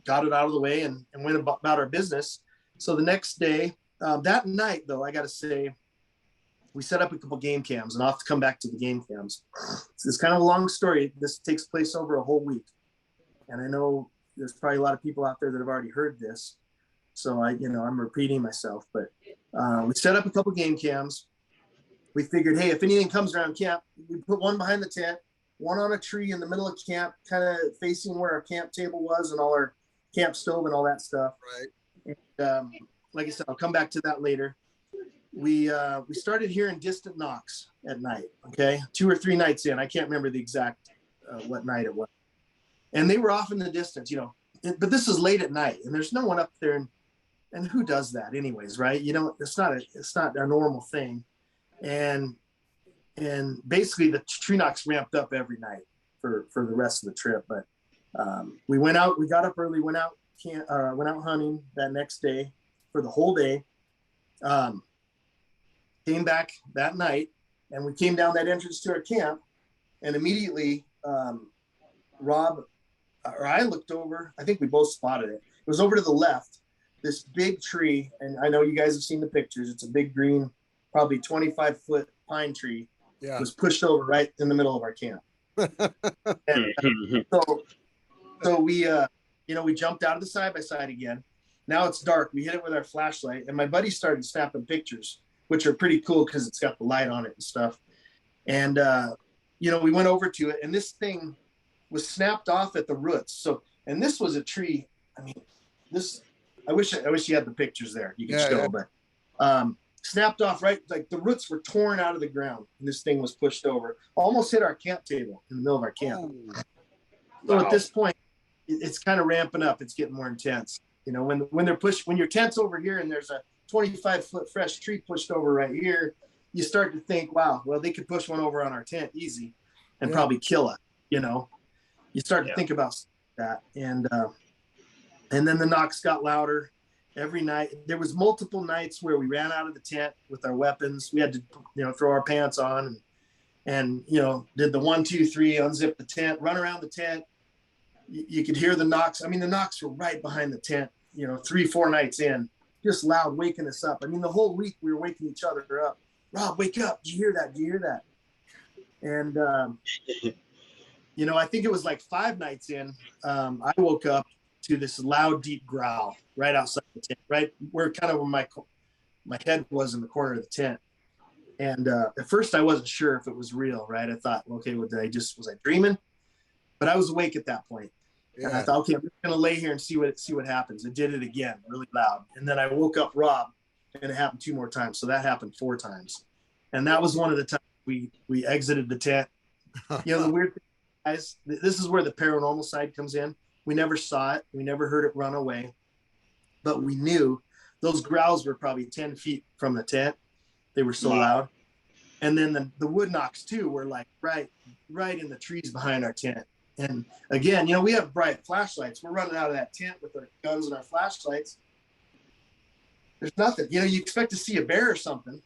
C: got it out of the way and went about our business. So the next day, that night, though, I got to say, we set up a couple game cams, and I'll have to come back to the game cams. It's kind of a long story. This takes place over a whole week. And I know there's probably a lot of people out there that have already heard this. So I'm repeating myself, but we set up a couple game cams. We figured, hey, if anything comes around camp, we put one behind the tent, one on a tree in the middle of camp, kind of facing where our camp table was and all our camp stove and all that stuff.
B: Right.
C: And, like I said, I'll come back to that later. We started hearing distant knocks at night. Okay, 2 or 3 nights in, I can't remember the exact what night it was, and they were off in the distance, But this is late at night, and there's no one up there, and who does that, anyways, right? It's not a normal thing, and basically the tree knocks ramped up every night for the rest of the trip. But we went out, we got up early, went out hunting that next day for the whole day. Came back that night, and we came down that entrance to our camp, and immediately Rob or I looked over. I think we both spotted it. It was over to the left, this big tree, and I know you guys have seen the pictures. It's a big green, probably 25-foot pine tree.
B: Yeah.
C: It was pushed over right in the middle of our camp. And, so we we jumped out of the side by side again. Now it's dark. We hit it with our flashlight, and my buddy started snapping pictures, which are pretty cool because it's got the light on it and stuff. And we went over to it, and this thing was snapped off at the roots. So, and this was a tree. I mean, I wish you had the pictures there. You could show, but snapped off right, like the roots were torn out of the ground, and this thing was pushed over, almost hit our camp table in the middle of our camp. So at this point, it's kind of ramping up. It's getting more intense. You know, when they're pushed, when your tent's over here and there's a 25-foot fresh tree pushed over right here, you start to think, wow, well, they could push one over on our tent easy and probably kill us. You know, you start to think about that. And then the knocks got louder every night. There was multiple nights where we ran out of the tent with our weapons. We had to, you know, throw our pants on and you know, did the 1, 2, 3, unzip the tent, run around the tent. You could hear the knocks. I mean, the knocks were right behind the tent, you know, 3, 4 nights in, just loud, waking us up. I mean, the whole week we were waking each other up. Rob, wake up. Did you hear that? Did you hear that? And, you know, I think it was like 5 nights in, I woke up to this loud, deep growl right outside the tent, right where kind of where my head was in the corner of the tent. And at first I wasn't sure if it was real, right? I thought, okay, was I dreaming? But I was awake at that point. And I thought, okay, I'm just gonna lay here and see what happens. I did it again, really loud. And then I woke up Rob, and it happened 2 more times. So that happened 4 times. And that was one of the times we exited the tent. You know, the weird thing, guys, this is where the paranormal side comes in. We never saw it. We never heard it run away. But we knew those growls were probably 10 feet from the tent. They were so loud. And then the wood knocks too were like right in the trees behind our tent. And again, you know, we have bright flashlights. We're running out of that tent with our guns and our flashlights. There's nothing. You know, you expect to see a bear or something.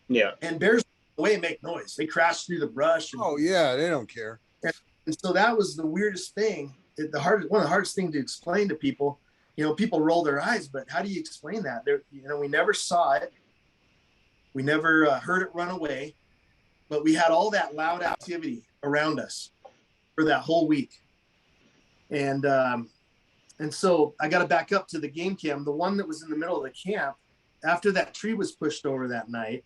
A: Yeah.
C: And bears, the way, make noise. They crash through the brush. And,
B: oh yeah, they don't care.
C: And so that was the weirdest thing. One of the hardest things to explain to people. You know, people roll their eyes, but how do you explain that? You know, we never saw it. We never heard it run away, but we had all that loud activity around us for that whole week. And so I got to back up to the game cam, the one that was in the middle of the camp. After that tree was pushed over that night,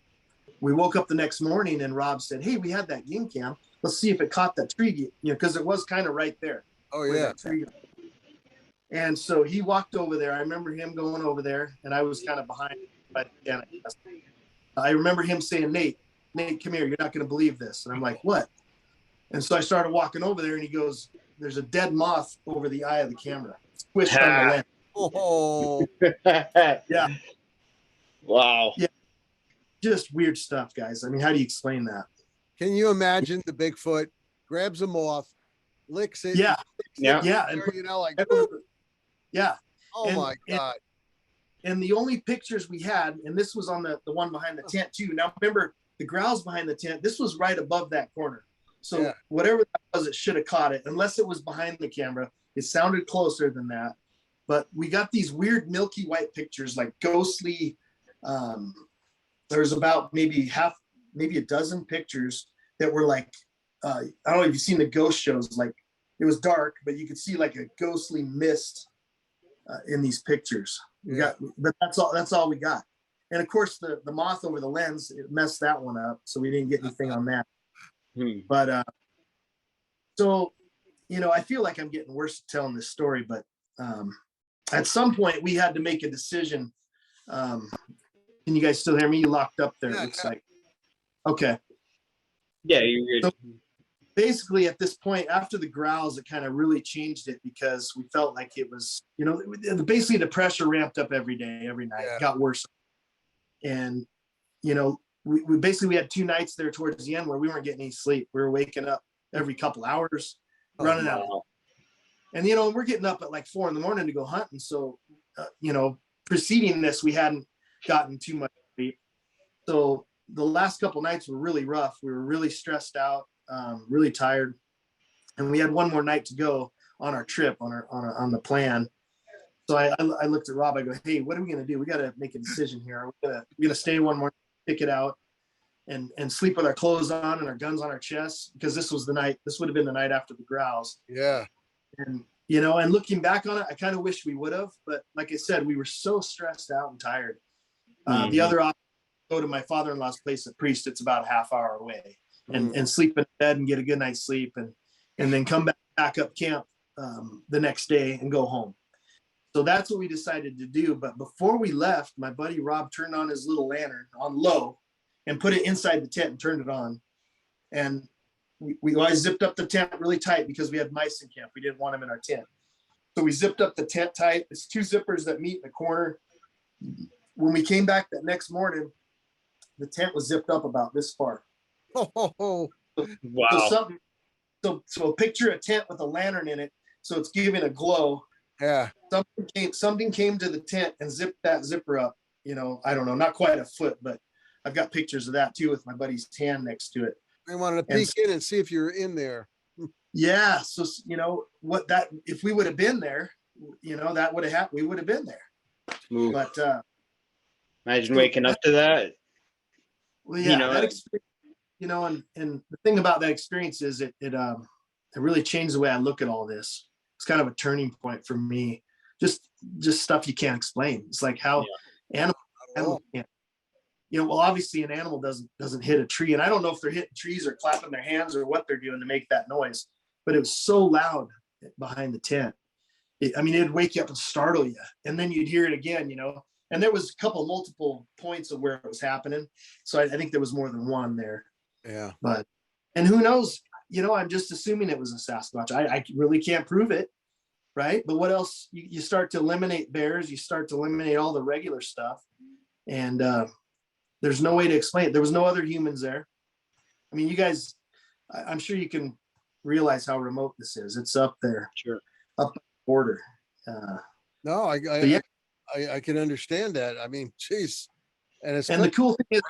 C: we woke up the next morning and Rob said, hey, we had that game cam. Let's see if it caught that tree, you know, because it was kind of right there.
B: Oh, yeah.
C: And so he walked over there. I remember him going over there, and I was kind of behind. I remember him saying, Nate, come here. You're not going to believe this. And I'm like, what? And so I started walking over there, and he goes, there's a dead moth over the eye of the camera. Squished on the lens.
B: Oh.
C: Yeah.
A: Wow.
C: Yeah. Just weird stuff, guys. I mean, how do you explain that?
B: Can you imagine the Bigfoot grabs a moth, licks it?
C: Yeah.
B: Yeah.
C: Yeah.
B: And, you know, like,
C: yeah.
B: Oh my God.
C: And the only pictures we had, and this was on the one behind the tent too. Now remember, the growls behind the tent, this was right above that corner. So whatever that was, it should have caught it, unless it was behind the camera. It sounded closer than that. But we got these weird milky white pictures, like ghostly. There's about maybe a dozen pictures that were like, I don't know if you've seen the ghost shows, like it was dark, but you could see like a ghostly mist in these pictures. But that's all we got. And of course the moth over the lens, it messed that one up. So we didn't get anything on that. But so, you know, I feel like I'm getting worse at telling this story, but at some point we had to make a decision. Can you guys still hear me? You locked up there. It looks like. Okay.
A: Yeah, you're good. So
C: basically at this point, after the growls, it kind of really changed it because we felt like it was, you know, basically the pressure ramped up every day, every night. It got worse. And, you know, we had 2 nights there towards the end where we weren't getting any sleep. We were waking up every couple hours, running out. And, you know, we're getting up at like 4 a.m. to go hunting. So, you know, preceding this, we hadn't gotten too much sleep. So the last couple nights were really rough. We were really stressed out, really tired. And we had one more night to go on our trip, on the plan. So I looked at Rob. I go, hey, what are we going to do? We got to make a decision here. We're going to stay one more, pick it out, and sleep with our clothes on and our guns on our chests, because this was the night. This would have been the night after the growls.
B: Yeah.
C: And, you know, and looking back on it, I kind of wish we would have. But like I said, we were so stressed out and tired. The other option, go to my father-in-law's place at Priest. It's about a half hour away, and sleep in bed and get a good night's sleep, and then come back up camp the next day and go home. So that's what we decided to do. But before we left, my buddy Rob turned on his little lantern on low and put it inside the tent and turned it on. And we always zipped up the tent really tight because we had mice in camp. We didn't want them in our tent. So we zipped up the tent tight. It's 2 zippers that meet in the corner. When we came back that next morning, the tent was zipped up about this far.
B: Oh,
A: Wow.
C: So picture a tent with a lantern in it. So it's giving a glow.
B: yeah.
C: Something came to the tent and zipped that zipper up. You know, I don't know, not quite a foot, but I've got pictures of that too with my buddy's hand next to it.
B: I wanted to peek in and see if you're in there.
C: Yeah. So, you know, if we would have been there, you know, that would have happened. We would have been there.
A: Ooh.
C: But
A: Imagine waking up to that.
C: well, yeah, that experience, you know, and the thing about that experience is it really changed the way I look at all this. It's kind of a turning point for me. Just stuff you can't explain. It's like how animal can't. You know, well, obviously an animal doesn't hit a tree, and I don't know if they're hitting trees or clapping their hands or what they're doing to make that noise, but it was so loud behind the tent. I mean, it'd wake you up and startle you, and then you'd hear it again, you know. And there was multiple points of where it was happening, so I think there was more than one there.
B: Yeah.
C: But, and who knows? You know, I'm just assuming it was a Sasquatch. I really can't prove it, right? But what else? You start to eliminate bears, you start to eliminate all the regular stuff, and there's no way to explain it. There was no other humans there. I mean, you guys, I'm sure you can realize how remote this is. It's up there,
A: Sure,
C: up the border.
B: No, I can understand that. I mean, geez. And
C: the cool thing is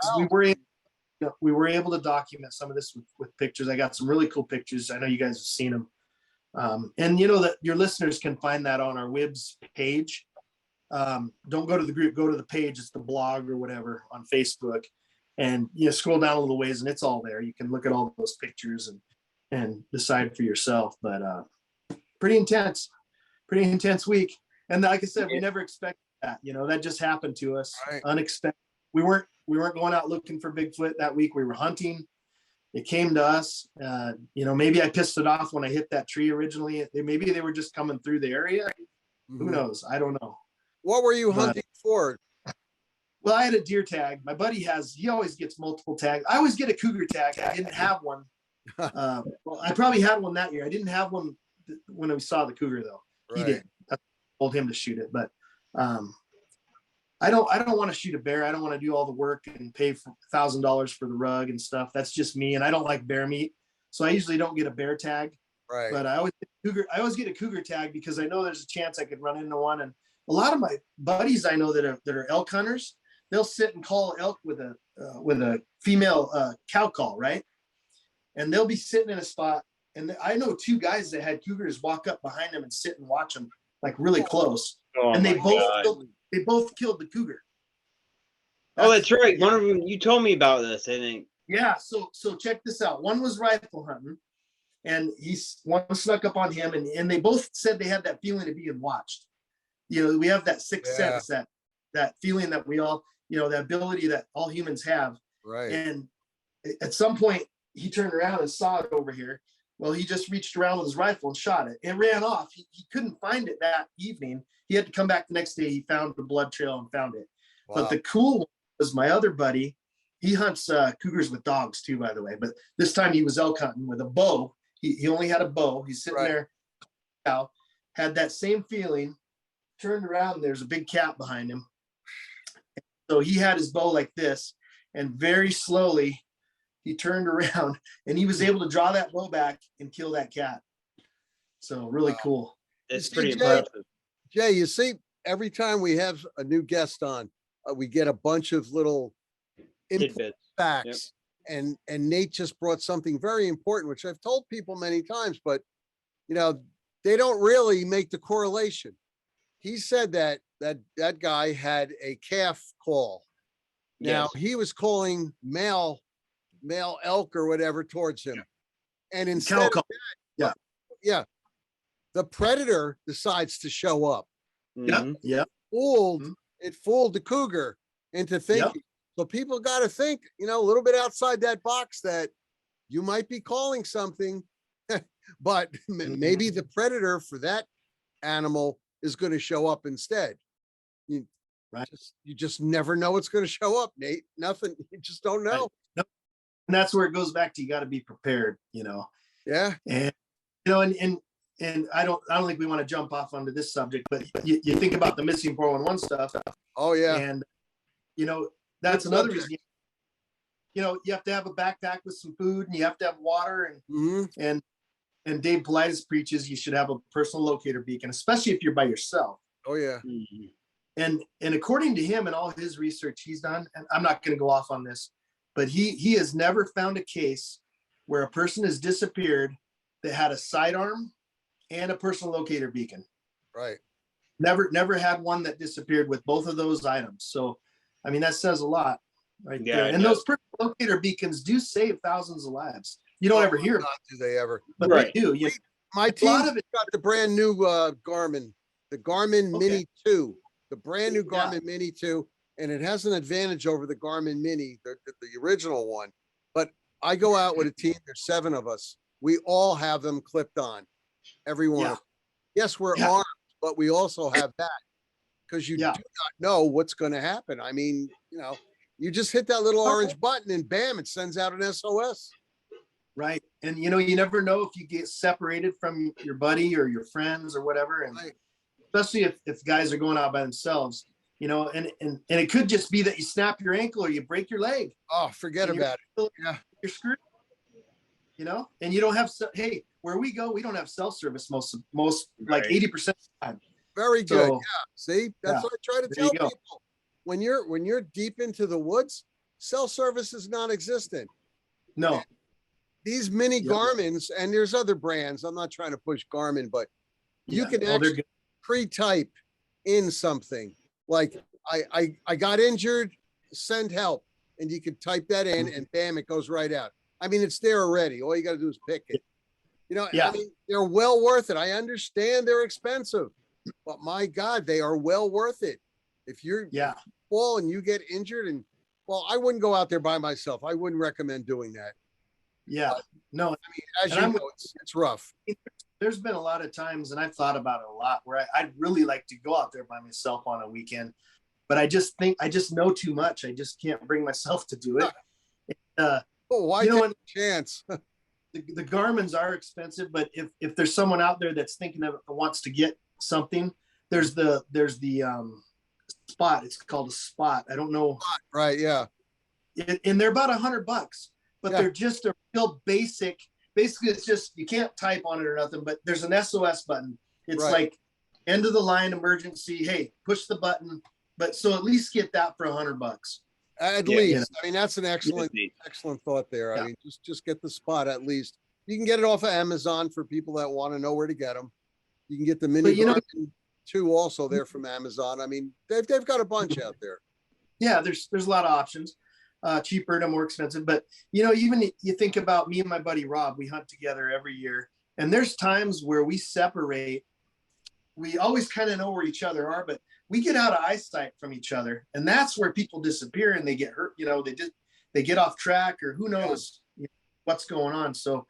C: we were able to document some of this with pictures. I got some really cool pictures. I know you guys have seen them. And you know that your listeners can find that on our W.I.B.S page. Don't go to the group, go to the page. It's the blog or whatever on Facebook, and you know, scroll down a little ways and it's all there. You can look at all those pictures and decide for yourself. But pretty intense week. And like I said, we never expected that. You know, that just happened to us, right. Unexpected. We weren't going out looking for Bigfoot that week. We were hunting. It came to us. You know, maybe I pissed it off when I hit that tree originally. Maybe they were just coming through the area. Mm-hmm. Who knows? I don't know.
B: What were you hunting for?
C: Well, I had a deer tag. My buddy he always gets multiple tags. I always get a cougar tag. I didn't have one. Well, I probably had one that year. I didn't have one when we saw the cougar though. Right. He did. I told him to shoot it, but I don't want to shoot a bear. I don't want to do all the work and pay for $1,000 for the rug and stuff. That's just me, and I don't like bear meat, so I usually don't get a bear tag. Right. But I always get a cougar tag because I know there's a chance I could run into one. And a lot of my buddies I know that are elk hunters, they'll sit and call elk with a female cow call, right? And they'll be sitting in a spot, and I know 2 guys that had cougars walk up behind them and sit and watch them like really close, and they both killed the cougar.
A: That's right. One of them, you told me about this, I think.
C: Yeah. So check this out. One was rifle hunting, and one snuck up on him, and they both said they had that feeling of being watched. You know, we have that sixth sense, that feeling that we all, you know, that ability that all humans have. Right. And at some point he turned around and saw it over here. Well, he just reached around with his rifle and shot it. It ran off. He couldn't find it that evening. He had to come back the next day. He found the blood trail and found it. Wow. But the cool one was my other buddy. He hunts cougars with dogs too, by the way. But this time he was elk hunting with a bow. He only had a bow. He's sitting there, had that same feeling, turned around, and there's a big cat behind him. So he had his bow like this, and very slowly he turned around and he was able to draw that bow back and kill that cat. So really cool.
A: It's pretty impressive.
B: Jay, you see, every time we have a new guest on, we get a bunch of little facts. Yep. And Nate just brought something very important, which I've told people many times, but you know, they don't really make the correlation. He said that guy had a calf call. Now he was calling male elk or whatever towards him. Yeah. And instead of that, the predator decides to show up.
C: Mm-hmm. Yeah.
B: It fooled the cougar into thinking. Yep. So people got to think, you know, a little bit outside that box, that you might be calling something, but maybe the predator for that animal is going to show up instead. You just never know what's going to show up, Nate. Nothing. You just don't know.
C: Right. And that's where it goes back to, you got to be prepared, you know?
B: Yeah.
C: And, you know, and and I don't think we want to jump off onto this subject, but you think about the missing 411 stuff.
B: Oh yeah.
C: And that's another reason, you have to have a backpack with some food, and you have to have water, and Dave Paulides preaches you should have a personal locator beacon, especially if you're by yourself.
B: Oh yeah.
C: And according to him and all his research he's done, and I'm not going to go off on this, but he has never found a case where a person has disappeared that had a sidearm and a personal locator beacon.
B: Right.
C: Never had one that disappeared with both of those items. So, I mean, that says a lot right there. And those personal locator beacons do save thousands of lives. You don't ever hear about
B: it. Do they ever?
C: But they do.
B: My team got the brand new Garmin, the Garmin Mini 2, the brand new Garmin Mini 2, and it has an advantage over the Garmin Mini, the original one. But I go out with a team, there's 7 of us. We all have them clipped on, everyone. Yes, we're armed, but we also have that, because you do not know what's going to happen. I mean, you just hit that little orange button and bam, it sends out an SOS.
C: Right. And you never know if you get separated from your buddy or your friends or whatever. And especially if guys are going out by themselves, and it could just be that you snap your ankle or you break your leg.
B: Oh, forget about it.
C: You're screwed. And you don't have, hey, where we go, we don't have self-service most like 80% of the time.
B: Very good. So, see, that's what I try to tell people. When you're deep into the woods, self-service is non-existent.
C: No.
B: And these mini Garmins, and there's other brands. I'm not trying to push Garmin, but you can actually pre-type in something like I got injured, send help, and you can type that in, and bam, it goes right out. I mean, it's there already. All you got to do is pick it. I mean, they're well worth it. I understand they're expensive, but my God, they are well worth it. If you're fall and you get injured, and I wouldn't go out there by myself. I wouldn't recommend doing that.
C: Yeah, no, I
B: mean, as you know, it's rough.
C: There's been a lot of times, and I've thought about it a lot, where I'd really like to go out there by myself on a weekend, but I just think I just know too much. I just can't bring myself to do it.
B: Why take a chance?
C: The Garmins are expensive, but if there's someone out there that's thinking of wants to get something, there's the Spot. It's called a Spot. I don't know.
B: Right. Yeah.
C: And they're about $100, but they're just a real basic. Basically, it's just, you can't type on it or nothing, but there's an SOS button. It's like end of the line emergency. Hey, push the button. But so at least get that for $100.
B: At least. I mean, that's an excellent thought there. I mean, just get the Spot at least. You can get it off of Amazon for people that want to know where to get them. You can get the Mini Garmin 2 also there from Amazon. I mean, they've got a bunch out there.
C: Yeah, there's a lot of options. Cheaper and more expensive. But, even you think about me and my buddy Rob, we hunt together every year. And there's times where we separate. We always kind of know where each other are, but we get out of eyesight from each other. And that's where people disappear and they get hurt. They get off track, or who knows what's going on. So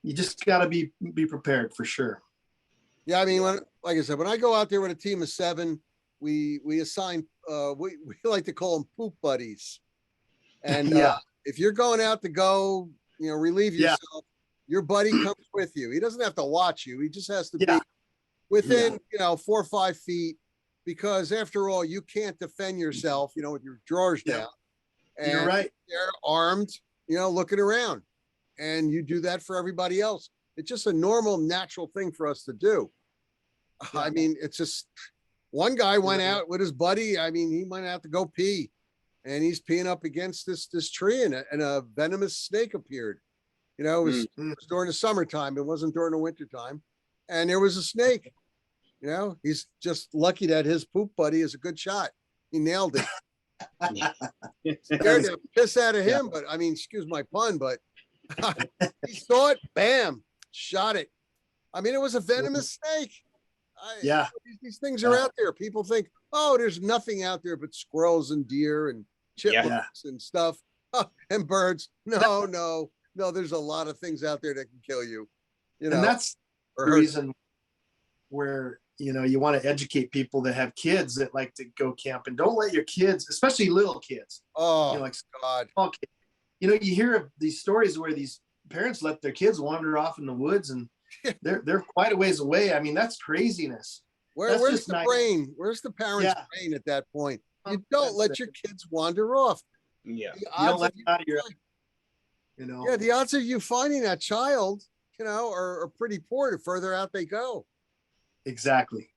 C: you just got to be prepared for sure. Yeah,
B: I mean, like I said, when I go out there with a team of 7, we assign, we like to call them poop buddies. And if you're going out to go, relieve yourself, your buddy comes with you. He doesn't have to watch you. He just has to be within, 4 or 5 feet, because after all, you can't defend yourself, with your drawers down. And
C: you're right.
B: They're armed, looking around, and you do that for everybody else. It's just a normal, natural thing for us to do. I mean, it's just, one guy went out with his buddy. I mean, he might have to go pee, and he's peeing up against this tree, and a venomous snake appeared. It was during the summertime. It wasn't during the wintertime. And there was a snake. He's just lucky that his poop buddy is a good shot. He nailed it. Scared the piss out of him, but I mean, excuse my pun, but he saw it, bam, shot it. I mean, it was a venomous snake. These things are out there. People think, oh, there's nothing out there but squirrels and deer and chipmunks and stuff and birds. No, there's a lot of things out there that can kill you.
C: And that's the reason where, you want to educate people that have kids that like to go camp, and don't let your kids, especially little kids.
B: Oh, like God.
C: Small kids. You hear of these stories where these parents let their kids wander off in the woods, and they're quite a ways away. I mean, that's craziness. That's
B: Where's
C: just
B: the
C: nice.
B: brain? Where's the parents'
C: Yeah.
B: brain at that point? You don't let your kids wander off.
A: Yeah.
B: The
C: You
B: odds
C: don't let
B: of
C: them out of your, you know.
B: yeah, the odds of you finding that child, are pretty poor the further out they go.
C: Exactly.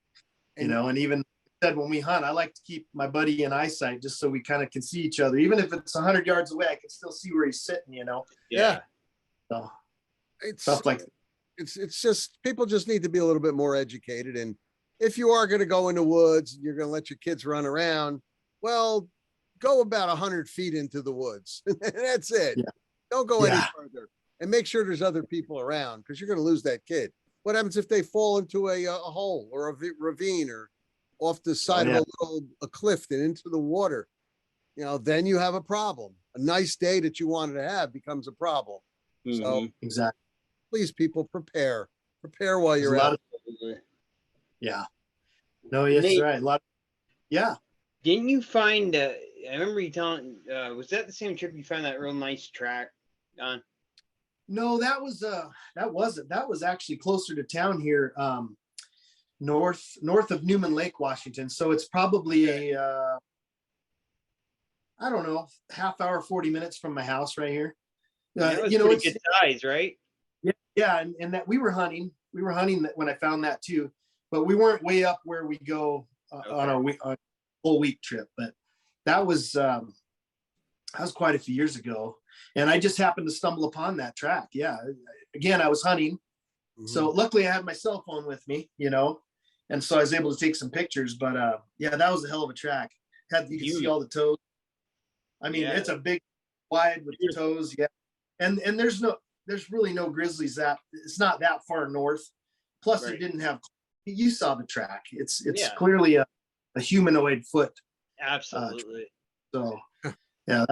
B: And-
C: You know, and even said when we hunt, I like to keep my buddy in eyesight just so we kind of can see each other. Even if it's 100 yards away, I can still see where he's sitting, you know.
B: Yeah.
C: So
B: It's
C: stuff like that.
B: it's just people just need to be a little bit more educated. And if you are going to go in the woods, you're going to let your kids run around. Well, go about 100 feet into the woods. That's it.
C: Yeah.
B: Don't go any
C: Yeah.
B: further, and make sure there's other people around, because you're going to lose that kid. What happens if they fall into a hole or a ravine or off the side
C: yeah.
B: of a cliff and into the water? Then you have a problem. A nice day that you wanted to have becomes a problem. So
C: Exactly.
B: please, people, prepare while
C: There's
B: you're
C: a lot
B: out.
C: of, yeah. No, yes,
A: Nate,
C: right. A lot. Yeah.
A: Didn't you find? I remember you telling. Was that the same trip you found that real nice track on?
C: No, that wasn't. That was actually closer to town here, north of Newman Lake, Washington. So it's probably a I don't know, half hour, 40 minutes from my house right here.
A: That was pretty good size, right?
C: Yeah, and that we were hunting when I found that too, but we weren't way up where we go on our whole week trip. But that was quite a few years ago, and I just happened to stumble upon that track. Yeah, again, I was hunting, so luckily I had my cell phone with me, and so I was able to take some pictures. But yeah, that was a hell of a track. You can see all the toes. I mean, it's a big wide with the toes. Yeah, and there's really no grizzlies it's not that far north. Plus, it didn't have. You saw the track. It's clearly a humanoid foot.
A: Absolutely.
C: So yeah,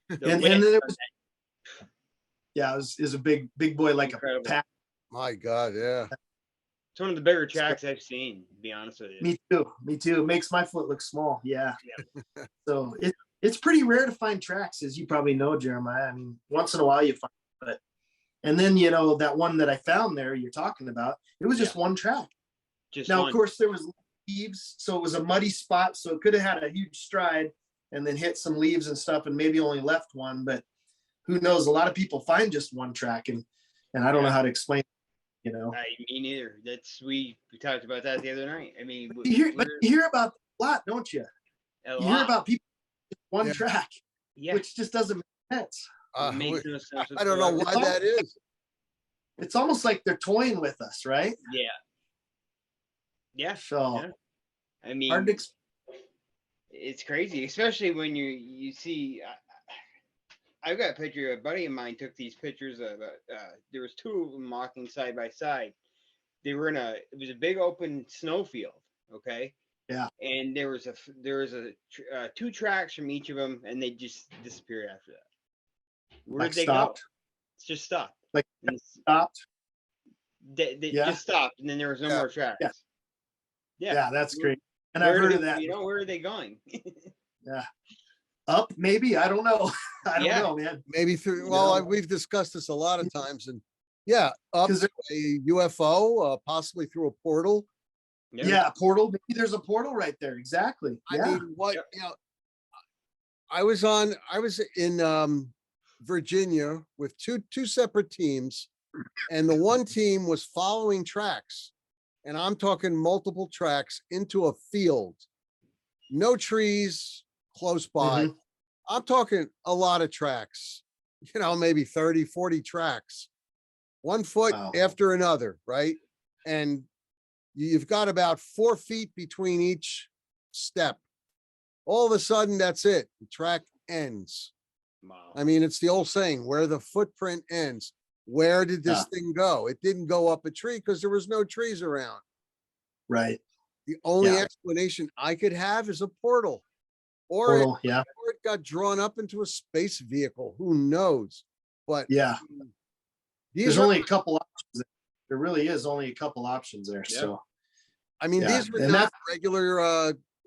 C: and then there was. Yeah, it was a big boy like a pack.
B: My God, yeah.
A: It's one of the bigger tracks I've seen, to be honest with you.
C: Me too. It makes my foot look small. Yeah. So it's pretty rare to find tracks, as you probably know, Jeremiah. I mean, once in a while you find it, but and then that one that I found there you're talking about, it was just one track. Of course, there was leaves, so it was a muddy spot, so it could have had a huge stride and then hit some leaves and stuff and maybe only left one, but who knows? A lot of people find just one track, and I don't know how to explain it,
A: Me neither. We talked about that the other night. I mean,
C: you hear about a lot, don't you? You hear about people one track, which just doesn't make sense.
A: Makes no sense.
B: I don't know why that is.
C: It's almost like they're toying with us, right?
A: Yeah.
C: So
A: I mean, it's crazy, especially when you see. I've got a picture. A buddy of mine took these pictures of. There was two of them walking side by side. They were it was a big open snowfield. Okay.
C: Yeah.
A: And there was two tracks from each of them, and they just disappeared after that. Where'd they go? It's just stopped.
C: Like stopped.
A: They just stopped, and then there was no more tracks.
C: Yeah, that's great. And I've heard of that.
A: Where are they going?
C: Yeah. Up, maybe. I don't know. I don't know, man.
B: Maybe through. Well, we've discussed this a lot of times, and up a UFO, possibly through a portal.
C: Yeah, a portal. Maybe there's a portal right there. Exactly.
B: I mean, I was in Virginia with two separate teams, and the one team was following tracks, and I'm talking multiple tracks into a field, no trees close by. I'm talking a lot of tracks, maybe 30, 40 tracks, one foot after another, right? And you've got about 4 feet between each step. All of a sudden, that's it. The track ends.
A: Wow.
B: I mean, it's the old saying, where the footprint ends. Where did this thing go? It didn't go up a tree because there was no trees around.
C: Right.
B: The only explanation I could have is a portal. Or it got drawn up into a space vehicle. Who knows? But
C: there's only a couple options. There really is only a couple options there. Yeah. So
B: I mean, these were not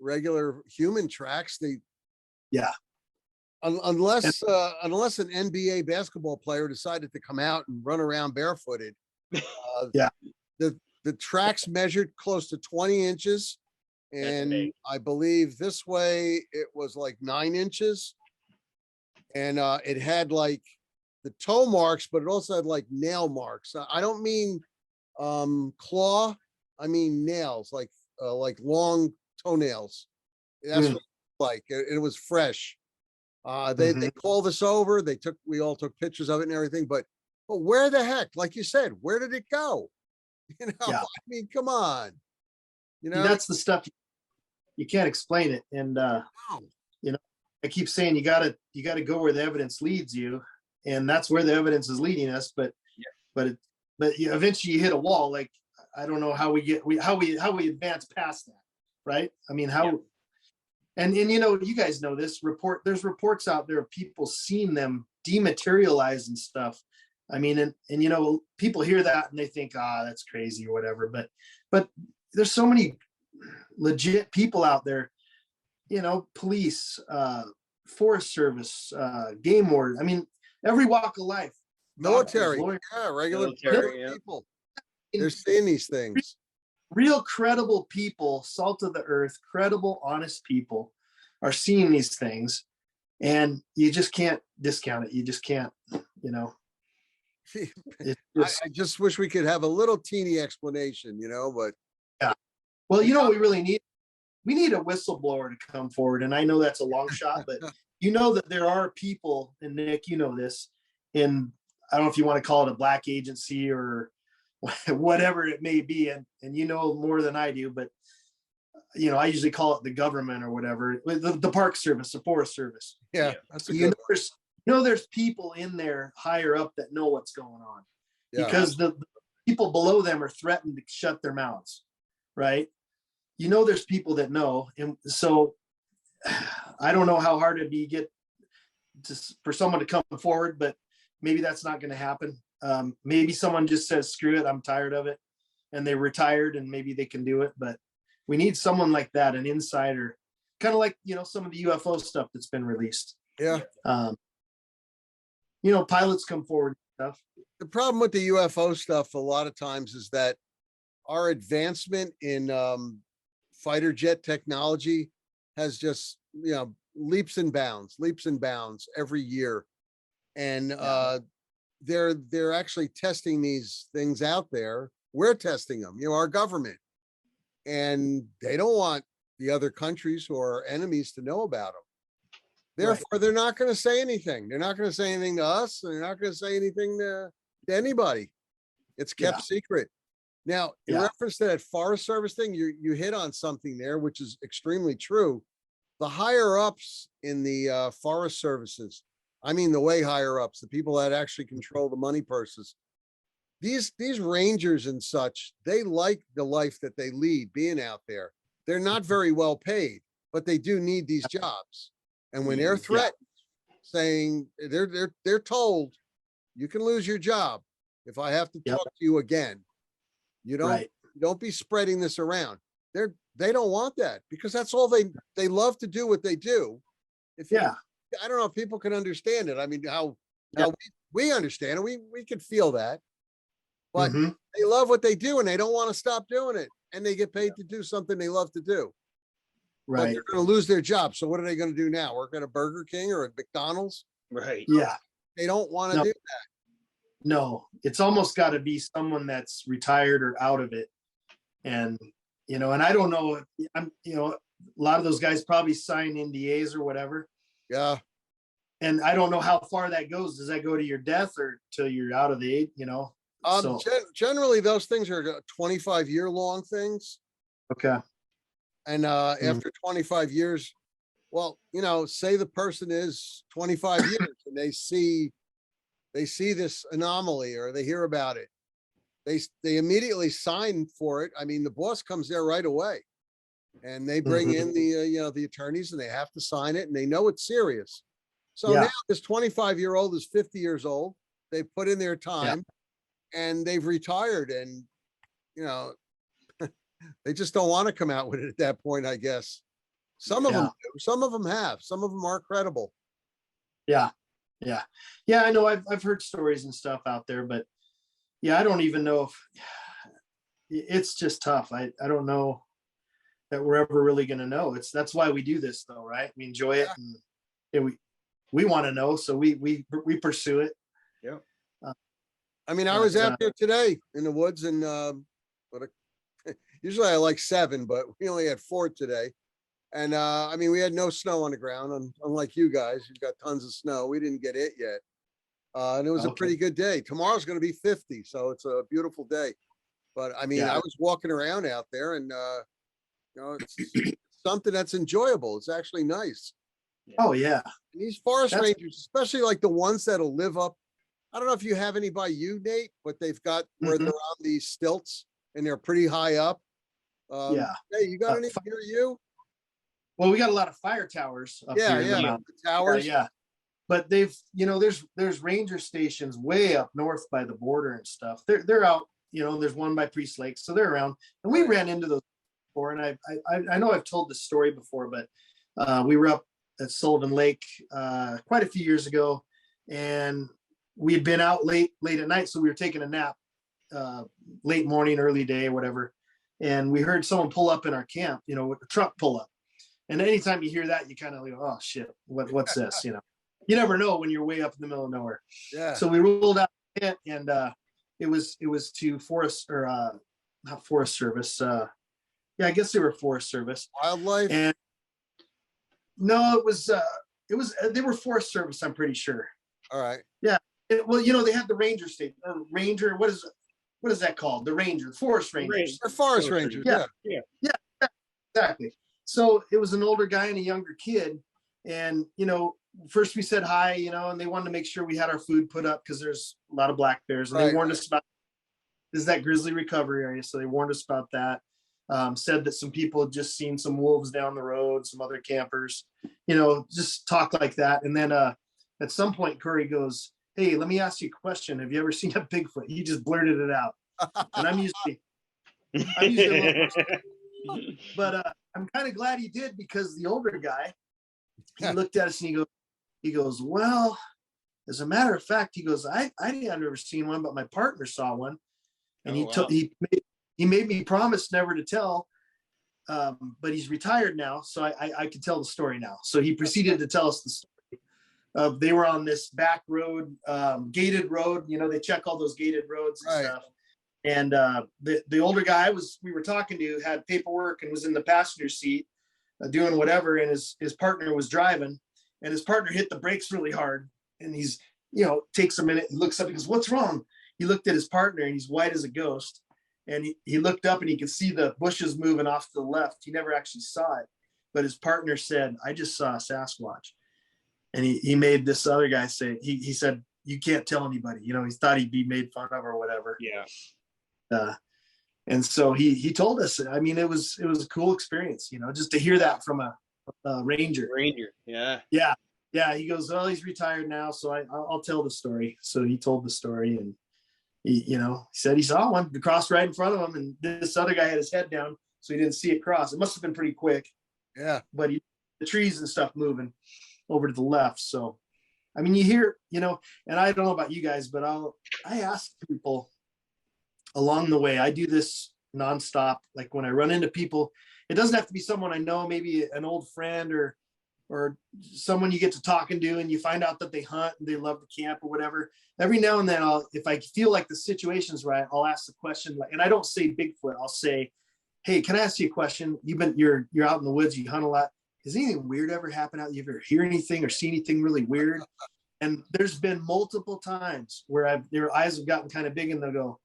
B: regular human tracks. Unless an NBA basketball player decided to come out and run around barefooted,
C: Yeah.
B: The tracks measured close to 20 inches. And
A: big.
B: I believe this way it was like 9 inches. And it had like the toe marks, but it also had like nail marks. I don't mean claw, I mean nails, like long toenails. That's what like it was fresh. They called us over. We all took pictures of it and everything. But where the heck, like you said, where did it go? You know,
C: Yeah.
B: I mean, come on. You know,
C: that's the stuff you can't explain it. And you know, I keep saying you gotta go where the evidence leads you, and that's where the evidence is leading us. But eventually you hit a wall. Like I don't know how we advance past that, right? I mean, how. Yeah. And you know, you guys know this there's reports out there of people seeing them dematerialize and stuff. I mean, and you know, people hear that and they think, that's crazy or whatever. But there's so many legit people out there, you know, police, Forest Service, game ward. I mean, every walk of life.
B: Military,
C: doctors, lawyers,
B: regular
A: military,
B: people. They're seeing these things.
C: Real credible people, salt of the earth, credible, honest people are seeing these things, and you just can't discount it. You just can't, you know.
B: I just wish we could have a little teeny explanation, you know, but
C: yeah. Well, you know what we really need? We need a whistleblower to come forward. And I know that's a long shot, but you know that there are people, and Nick, you know this, I don't know if you want to call it a black agency or whatever it may be, and you know more than I do, but you know, I usually call it the government or whatever, the Park Service, the Forest Service.
B: Yeah, that's a good
C: there's people in there higher up that know what's going on, because the people below them are threatened to shut their mouths, right? You know, there's people that know, and so I don't know how hard it'd be for someone to come forward, but maybe that's not going to happen. Maybe someone just says, screw it, I'm tired of it, and they retired, and maybe they can do it. But we need someone like that, an insider, kind of like, you know, some of the UFO stuff that's been released.
B: Yeah.
C: You know, pilots come forward and stuff.
B: The problem with the UFO stuff a lot of times is that our advancement in fighter jet technology has just, you know, leaps and bounds every year. And they're actually testing these things out there. We're testing them, you know, our government, and they don't want the other countries who are enemies to know about them. Therefore, they're not going to say anything. They're not going to say anything to us. And they're not going to say anything to anybody. It's kept secret. Now, in reference to that Forest Service thing, you hit on something there, which is extremely true. The higher ups in the Forest Services, I mean, the way higher ups, the people that actually control the money purses, these rangers and such, they like the life that they lead being out there. They're not very well paid, but they do need these jobs. And when they're threatened, saying they're told, you can lose your job if I have to talk to you again. You don't be spreading this around. They don't want that, because that's all they love to do what they do. I don't know if people can understand it. I mean, how we understand it. We can feel that, but they love what they do and they don't want to stop doing it, and they get paid to do something they love to do. But they're going to lose their job. So what are they going to do now? Work at a Burger King or at McDonald's?
A: Right.
C: Yeah.
B: They don't want to do that.
C: No, it's almost got to be someone that's retired or out of it. And, you know, and I don't know, you know, a lot of those guys probably sign NDAs or whatever.
B: Yeah.
C: And I don't know how far that goes. Does that go to your death or till you're out of the age, you know?
B: Generally those things are 25-year long things.
C: Okay.
B: And after 25 years, well, you know, say the person is 25 years and they see this anomaly or they hear about it. They immediately sign for it. I mean, the boss comes there right away, and they bring in the the attorneys, and they have to sign it, and they know it's serious. So now this 25-year-old is 50 years old. They put in their time, and they've retired, and you know, they just don't want to come out with it at that point, I guess. Some of them do. Some of them have. Some of them are credible.
C: Yeah. I know. I've heard stories and stuff out there, but yeah, I don't even know if it's just tough. I don't know that we're ever really going to know. That's why we do this though, right? We enjoy it, and we want to know, so we pursue it.
A: Yeah.
B: I mean, I was out there today in the woods, and usually I like 7, but we only had 4 today. And I mean, we had no snow on the ground, unlike you guys. You've got tons of snow. We didn't get it yet. And it was a pretty good day. Tomorrow's going to be 50, so it's a beautiful day. But I mean, I was walking around out there, and it's something that's enjoyable. It's actually nice.
C: Oh yeah.
B: And these forest rangers, especially like the ones that'll live up. I don't know if you have any by you, Nate, but they've got where they're on these stilts and they're pretty high up. Hey, you got any near you?
C: Well, we got a lot of fire towers up here in the mountains.
B: The towers.
C: Yeah. But they've, there's ranger stations way up north by the border and stuff. They're out, there's one by Priest Lake, so they're around. And we ran into those before, and I know I've told this story before, but we were up at Sullivan Lake quite a few years ago, and we had been out late at night, so we were taking a nap, late morning, early day, whatever. And we heard someone pull up in our camp, with the truck pull up. And anytime you hear that, you kind of like, oh shit, what's this? You never know when you're way up in the middle of nowhere. Yeah. So we rolled out and it was to forest, or not Forest Service. I guess they were Forest Service.
B: Wildlife. And
C: no, they were Forest Service, I'm pretty sure.
B: All right.
C: Yeah. Well, they had the ranger state, or ranger. What is that called? The ranger, forest rangers.
B: They're forest rangers.
C: Yeah, exactly. So it was an older guy and a younger kid, and first we said hi, and they wanted to make sure we had our food put up because there's a lot of black bears, and they warned us about this is that grizzly recovery area, so they warned us about that. Said that some people had just seen some wolves down the road, some other campers, just talk like that. And then at some point, Curry goes, "Hey, let me ask you a question. Have you ever seen a Bigfoot?" He just blurted it out. And I'm usually a little, but I'm kind of glad he did, because the older guy, he looked at us and he goes, "Well, as a matter of fact," he goes, I had never seen one, but my partner saw one. And he made me promise never to tell. But he's retired now, so I could tell the story now. So he proceeded to tell us the story. They were on this back road, gated road. They check all those gated roads and stuff. And the older guy we were talking to had paperwork and was in the passenger seat doing whatever. And his partner was driving, and his partner hit the brakes really hard. And he's, takes a minute and looks up and goes, "What's wrong?" He looked at his partner, and he's white as a ghost. And he looked up and he could see the bushes moving off to the left. He never actually saw it, but his partner said, "I just saw a Sasquatch." And he made this other guy say, he said, "You can't tell anybody." He thought he'd be made fun of or whatever. Yeah. And so he told us. I mean, it was a cool experience, just to hear that from a ranger.
A: Yeah.
C: He goes, "Oh, he's retired now, so I'll tell the story." So he told the story, and he said he saw one cross right in front of him, and this other guy had his head down, so he didn't see it cross. It must have been pretty quick.
B: Yeah.
C: But the trees and stuff moving over to the left. So, I mean, you hear, and I don't know about you guys, but I ask people along the way. I do this nonstop. Like when I run into people, it doesn't have to be someone I know, maybe an old friend or someone you get to talking to, and you find out that they hunt and they love to camp or whatever. Every now and then, if I feel like the situation's right, I'll ask the question. And I don't say Bigfoot. I'll say, "Hey, can I ask you a question? You're out in the woods, you hunt a lot. Has anything weird ever happened out? You ever hear anything or see anything really weird?" And there's been multiple times where their eyes have gotten kind of big, and they'll go,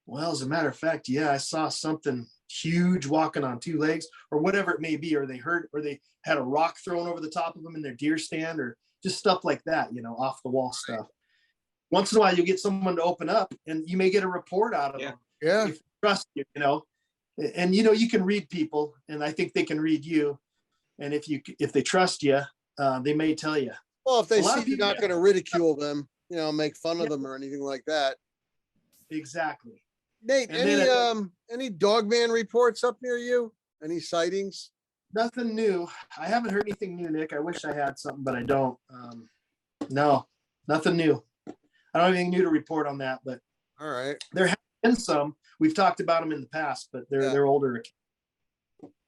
C: "Well, as a matter of fact, yeah, I saw something huge walking on 2 legs," or whatever it may be, or they had a rock thrown over the top of them in their deer stand, or just stuff like that, off the wall stuff. Once in a while, you get someone to open up, and you may get a report out of them.
B: Yeah.
C: If you trust you, and you can read people, and I think they can read you. And if they trust you, they may tell you.
B: Well, if they see you're not going to ridicule them, make fun of them or anything like that.
C: Exactly.
B: Nate, any dogman reports up near you? Any sightings?
C: Nothing new. I haven't heard anything new, Nick. I wish I had something, but I don't. No, nothing new. I don't have anything new to report on that, but
B: All right.
C: There have been some. We've talked about them in the past, but they're older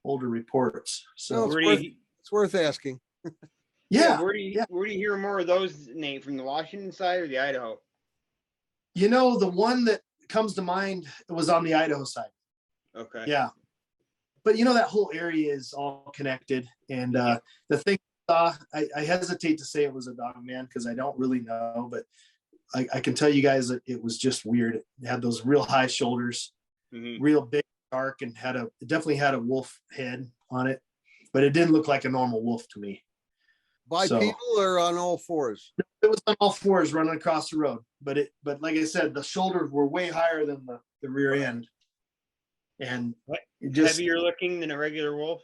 C: reports. So
B: No, it's worth asking.
C: Yeah.
A: Where do you hear more of those, Nate? From the Washington side or the Idaho?
C: You know, the one that comes to mind was on the Idaho side.
A: Okay.
C: Yeah. But you know, that whole area is all connected. And the thing I hesitate to say it was a dog man because I don't really know, but I can tell you guys that it was just weird. It had those real high shoulders, real big, dark, and definitely had a wolf head on it, but it didn't look like a normal wolf to me.
B: People or on all fours?
C: It was on all fours running across the road, but like I said, the shoulders were way higher than the rear end. And it just
A: heavier looking than a regular wolf.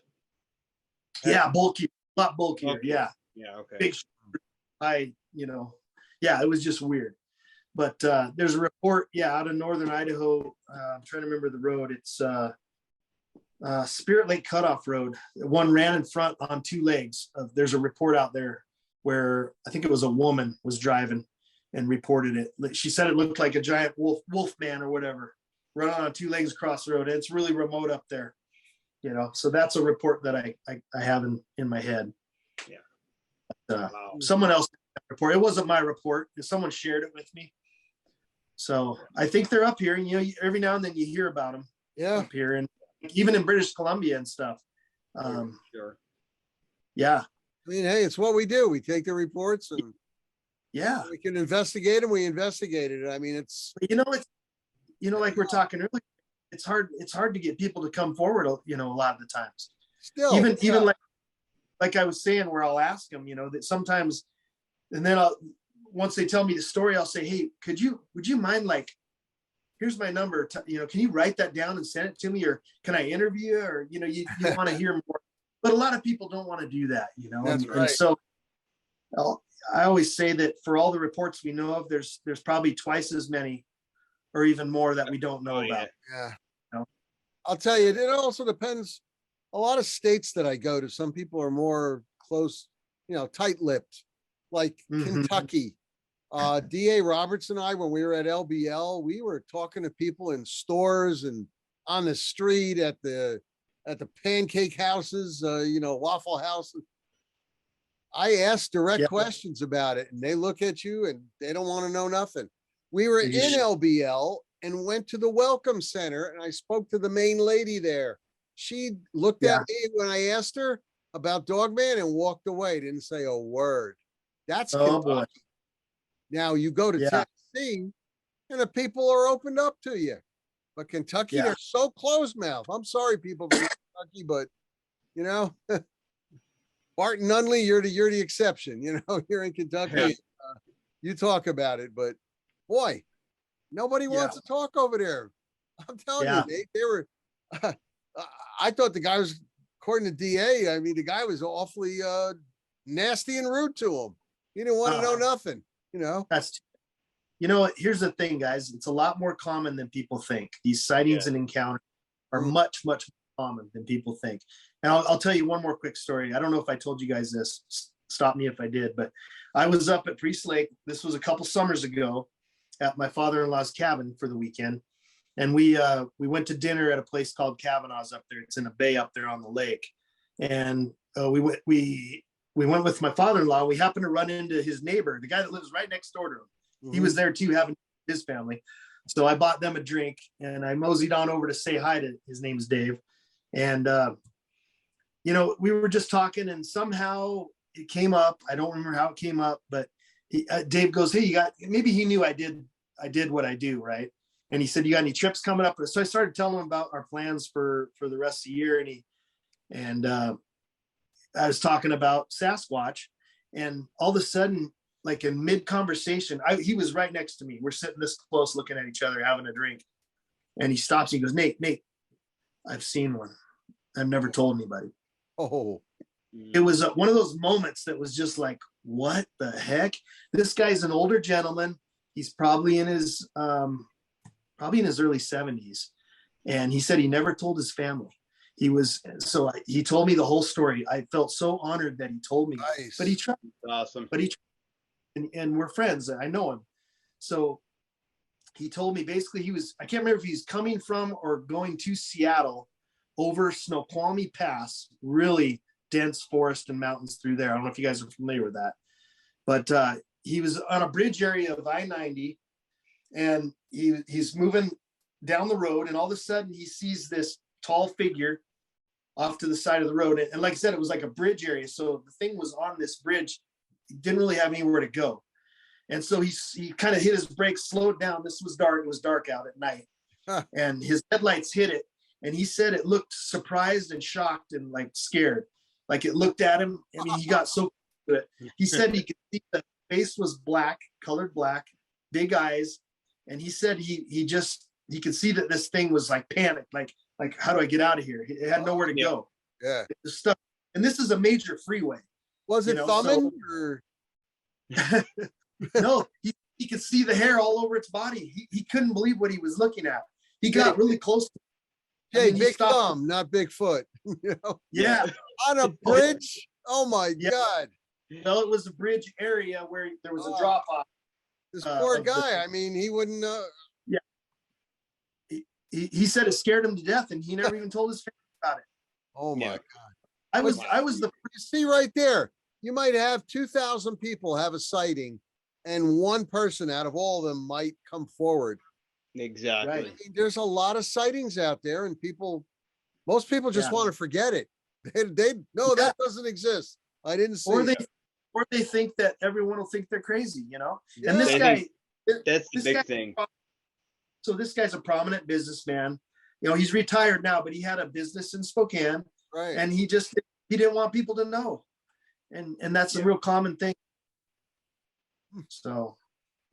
C: Yeah, bulky, a lot bulkier.
A: Okay.
C: Yeah.
A: Yeah. Okay.
C: Big, yeah, it was just weird. But there's a report, out of northern Idaho. I'm trying to remember the road. It's Spirit Lake Cutoff Road. One ran in front on two legs. There's a report out there where I think it was a woman was driving and reported it. She said it looked like a giant wolf man or whatever, running on two legs across the road. It's really remote up there, so that's a report that I have in my head.
A: Yeah.
C: Someone else report. It wasn't my report. Someone shared it with me. So I think they're up here, and every now and then you hear about them.
B: Yeah.
C: Up here, and even in British Columbia and stuff.
A: Sure.
C: Yeah.
B: I mean, hey, it's what we do. We take the reports and we can investigate them. We investigated it. I mean, it's
C: like we're talking earlier, it's hard to get people to come forward, a lot of the times.
B: Still,
C: even like I was saying, where I'll ask them, that sometimes, and then once they tell me the story, I'll say, hey, would you mind, like, here's my number, can you write that down and send it to me, or can I interview you, or, you want to hear more, but a lot of people don't want to do that,
B: That's right.
C: And so I always say that for all the reports we know of, there's probably twice as many or even more that we don't know about.
B: Yeah. I'll tell you, it also depends. A lot of states that I go to, some people are more close, tight-lipped, like Kentucky. D.A. Roberts and I, when we were at LBL, we were talking to people in stores and on the street at the pancake houses, Waffle House. I asked direct questions about it, and they look at you and they don't want to know nothing. We were in LBL and went to the Welcome Center, and I spoke to the main lady there. She looked at me when I asked her about Dogman and walked away. Didn't say a word. That's Kentucky. Boy. Now you go to Tennessee, and the people are opened up to you. But Kentucky, they're so closed-mouthed. I'm sorry, people from Kentucky, but Barton Nunley, you're the exception. Here in Kentucky, you talk about it, but boy, nobody wants to talk over there. I'm telling you, Nate, they were. I thought the guy was, according to DA, I mean, the guy was awfully nasty and rude to him. He didn't want to know nothing.
C: That's. Here's the thing, guys. It's a lot more common than people think. These sightings and encounters are much, much more common than people think. And I'll tell you one more quick story. I don't know if I told you guys this. Stop me if I did. But I was up at Priest Lake. This was a couple summers ago at my father-in-law's cabin for the weekend. And we went to dinner at a place called Kavanaugh's up there. It's in a bay up there on the lake. And we went with my father-in-law. We happened to run into his neighbor, the guy that lives right next door to him. He was there too, having his family. So I bought them a drink and I moseyed on over to say hi to, his name's Dave. And, we were just talking and somehow it came up. I don't remember how it came up, but Dave goes, hey, maybe he knew I did what I do. Right. And he said, you got any trips coming up? So I started telling him about our plans for the rest of the year. And I was talking about Sasquatch, and all of a sudden, like in mid conversation, he was right next to me. We're sitting this close, looking at each other, having a drink. And he stops. And he goes, Nate, I've seen one. I've never told anybody.
B: Oh,
C: it was one of those moments that was just like, what the heck? This guy's an older gentleman. He's probably in his early 70s. And he said he never told his family. He told me the whole story. I felt so honored that he told me.
B: Nice.
C: But he tried.
A: Awesome.
C: But and we're friends. I know him. So he told me basically I can't remember if he's coming from or going to Seattle over Snoqualmie Pass, really dense forest and mountains through there. I don't know if you guys are familiar with that, but he was on a bridge area of I-90, and he's moving down the road, and all of a sudden he sees this tall figure off to the side of the road. And like I said, it was like a bridge area. So the thing was on this bridge. He didn't really have anywhere to go. And so he kind of hit his brakes, slowed down. This was dark. It was dark out at night. And his headlights hit it. And he said it looked surprised and shocked and like scared. Like it looked at him. I mean, he got so to it. He said he could see the face was black, colored black, big eyes. And he said he could see that this thing was like panicked, like how do I get out of here? It had nowhere to go.
B: Yeah.
C: It was stuck. And this is a major freeway.
B: Was it thumbing or?
C: No, he could see the hair all over its body. He couldn't believe what he was looking at. He got really close to it.
B: Hey, big thumb, not big foot. You know?
C: Yeah.
B: On a bridge? Oh my God.
C: Well, it was a bridge area where there was a drop off.
B: This poor guy. I mean, he wouldn't
C: Yeah. He said it scared him to death, and he never even told his family about it.
B: Oh my God.
C: I was the
B: you see right there. You might have 2,000 people have a sighting, and one person out of all of them might come forward.
A: Exactly.
C: Right.
B: I mean, there's a lot of sightings out there, and most people just want to forget it. That doesn't exist. I didn't see it.
C: Or they think that everyone will think they're crazy, you know?
B: Yeah.
C: And this guy,
A: that's the big thing.
C: So this guy's a prominent businessman. You know, he's retired now, but he had a business in Spokane,
B: Right.
C: and he didn't want people to know. And that's a real common thing. So,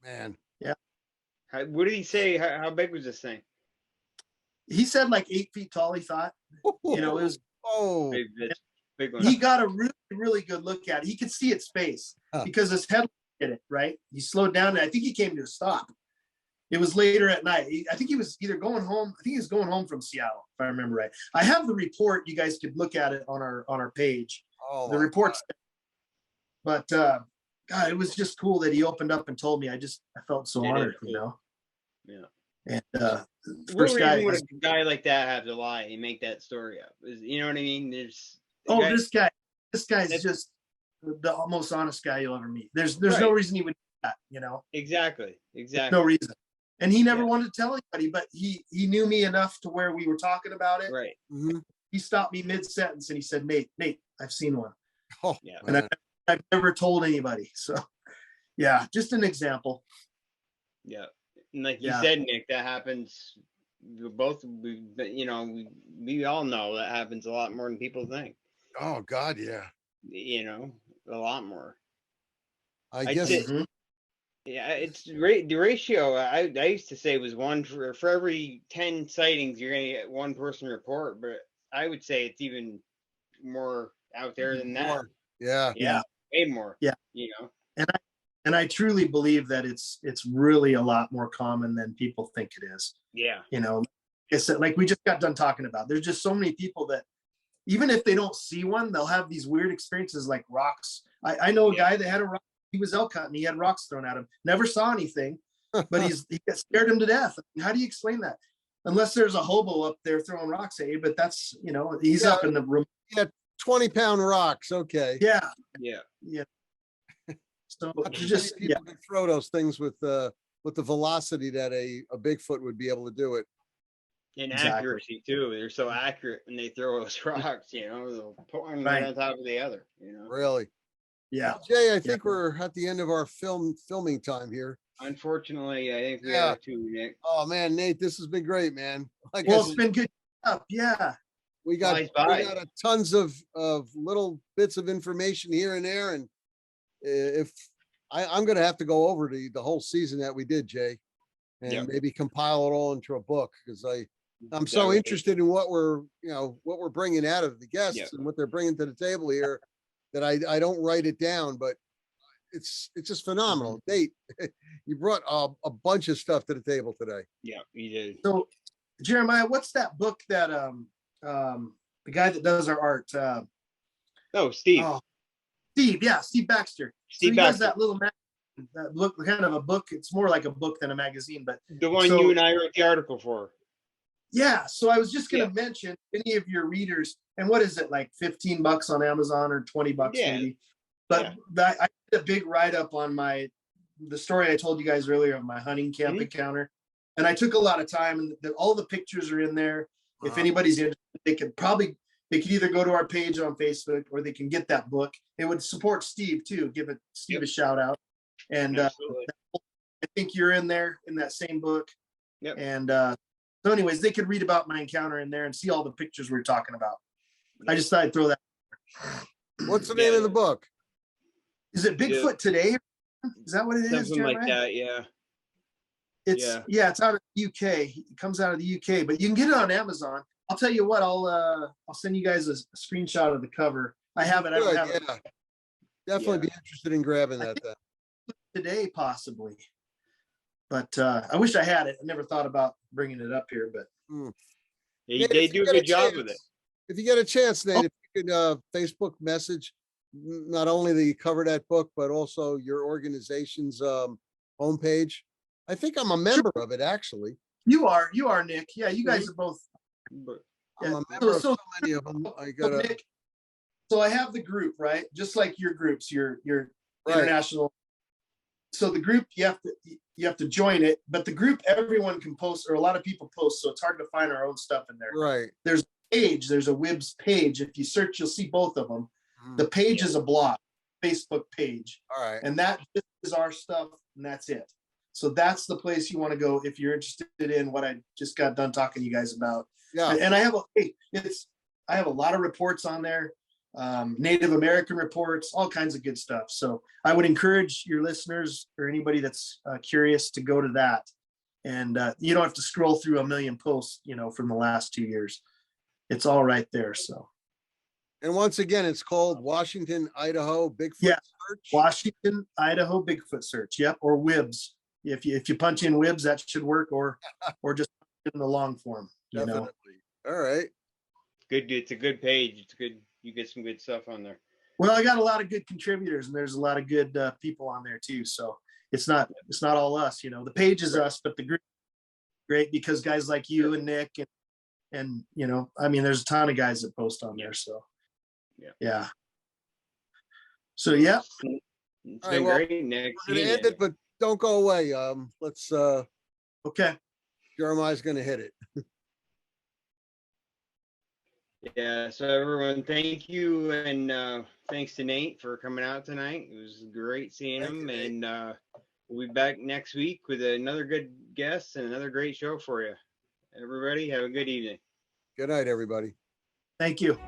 B: Man.
C: Yeah.
A: What did he say? How big was this thing?
C: He said like 8 feet tall, he thought. You know, it was
A: Big one.
C: he got a really, really good look at it. He could see its face because his head hit it, right? He slowed down, and I think he came to a stop. It was later at night. I think he was either going home. I think he was going home from Seattle, if I remember right. I have the report. You guys could look at it on our page. The report's, but God, it was just cool that he opened up and told me. I felt so honored, cool. You know.
A: Yeah.
C: And
A: what reason would a guy like that have to lie and make that story up? You know what I mean? This guy's just the most honest guy you'll ever meet. There's no reason he would do that, you know. Exactly.
C: No reason. And he never wanted to tell anybody, but he knew me enough to where we were talking about it.
A: Right.
B: Mm-hmm.
C: He stopped me mid-sentence and he said, Nate, I've seen one.
B: Oh,
A: yeah.
C: And I've never told anybody. So yeah, just an example.
A: Yeah. And like you said, Nick, that happens. We all know that happens a lot more than people think.
B: Oh God, yeah.
A: You know, a lot more.
B: I guess.
A: Yeah, it's the ratio. I used to say was one for every 10 sightings, you're gonna get one person report, but I would say it's even more out there than that.
B: Yeah.
A: Way more.
C: Yeah.
A: You know.
C: And I truly believe that it's really a lot more common than people think it is.
A: Yeah.
C: You know, it's like we just got done talking about. There's just so many people that even if they don't see one, they'll have these weird experiences like rocks. I know a guy that had a rock. He was elk hunting. He had rocks thrown at him. Never saw anything, but he scared him to death. How do you explain that? Unless there's a hobo up there throwing rocks at you, but that's, you know, he's up in the room.
B: Yeah, 20-pound rocks. Okay.
C: Yeah. So
B: just people can throw those things with the velocity that a Bigfoot would be able to do it.
A: And accuracy too. They're so accurate when they throw those rocks, you know, they'll put one right on top of the other, you know.
B: Really?
C: Yeah.
B: Well, Jay, I think we're at the end of our filming time here.
A: Unfortunately, I think we are too, Nick.
B: Oh man, Nate, this has been great, man.
C: It's been good stuff. Yeah.
B: We got tons of little bits of information here and there, and if I'm going to have to go over the whole season that we did, Jay, and maybe compile it all into a book, because I'm so interested in what we're bringing out of the guests and what they're bringing to the table here, that I don't write it down, but it's just phenomenal. Nate, you brought a bunch of stuff to the table today.
A: Yeah, you did.
C: So Jeremiah, what's that book that the guy that does our art?
A: Steve.
C: Steve, Steve Baxter.
A: Steve
C: Baxter. Does that little look kind of a book. It's more like a book than a magazine, but
A: the one
C: so,
A: you and I wrote the article for.
C: Yeah. So I was just going to mention any of your readers, and what is it, like $15 on Amazon or $20 maybe? But I did a big write-up on the story I told you guys earlier of my hunting camp encounter. And I took a lot of time, and all the pictures are in there. If anybody's interested, they could either go to our page on Facebook or they can get that book. It would support Steve too. Give Steve a shout out. And I think you're in there in that same book.
A: Yep.
C: And so anyways, they could read about my encounter in there and see all the pictures we were talking about. I just thought I'd throw that.
B: What's the name of the book?
C: Is it Bigfoot Today? Is that what it is?
A: Something like
C: Jeremiah?
A: that, yeah.
C: It's out of the UK. It comes out of the UK, but you can get it on Amazon. I'll tell you what, I'll send you guys a screenshot of the cover. I have it. I don't have it
B: Definitely be interested in grabbing that then.
C: Today, possibly. But I wish I had it. I never thought about bringing it up here, but
A: they do a good job with it.
B: If you get a chance, Nate, if you could Facebook message not only that you cover that book, but also your organization's homepage. I think I'm a member of it, actually.
C: You are, Nick. Yeah, you guys are both.
B: I'm a member of so many of them.
C: Nick, so I have the group, right? Just like your groups, your international. So the group, you have to join it, but the group, everyone can post, or a lot of people post, so it's hard to find our own stuff in there.
B: Right.
C: There's a page, there's a W.I.B.S page. If you search, you'll see both of them. The page is a blog, Facebook page.
B: All right.
C: And that is our stuff, and that's it. So that's the place you want to go if you're interested in what I just got done talking to you guys about.
B: Yeah.
C: And I have a lot of reports on there, Native American reports, all kinds of good stuff. So I would encourage your listeners or anybody that's curious to go to that. And you don't have to scroll through a million posts, from the last 2 years. It's all right there. So.
B: And once again, it's called Wahington, Idaho Bigfoot Search.
C: Wahington, Idaho Bigfoot Search. Yep. Or W.I.B.S. If you punch in W.I.B.S, that should work, or just in the long form.
B: Definitely. All right.
A: Good. It's a good page. It's good. You get some good stuff on there.
C: Well, I got a lot of good contributors, and there's a lot of good people on there too. So it's not all us. The page is us, but the group is great because guys like you and Nick and there's a ton of guys that post on there. So yeah. So yeah.
A: It's been great, Nick.
B: We're gonna end it, but don't go away. Let's
C: okay.
B: Jeremiah's gonna hit it.
A: Yeah, so everyone, thank you, and thanks to Nate for coming out tonight. It was great seeing him, and we'll be back next week with another good guest and another great show for you. Everybody, have a good evening.
B: Good night, everybody.
C: Thank you.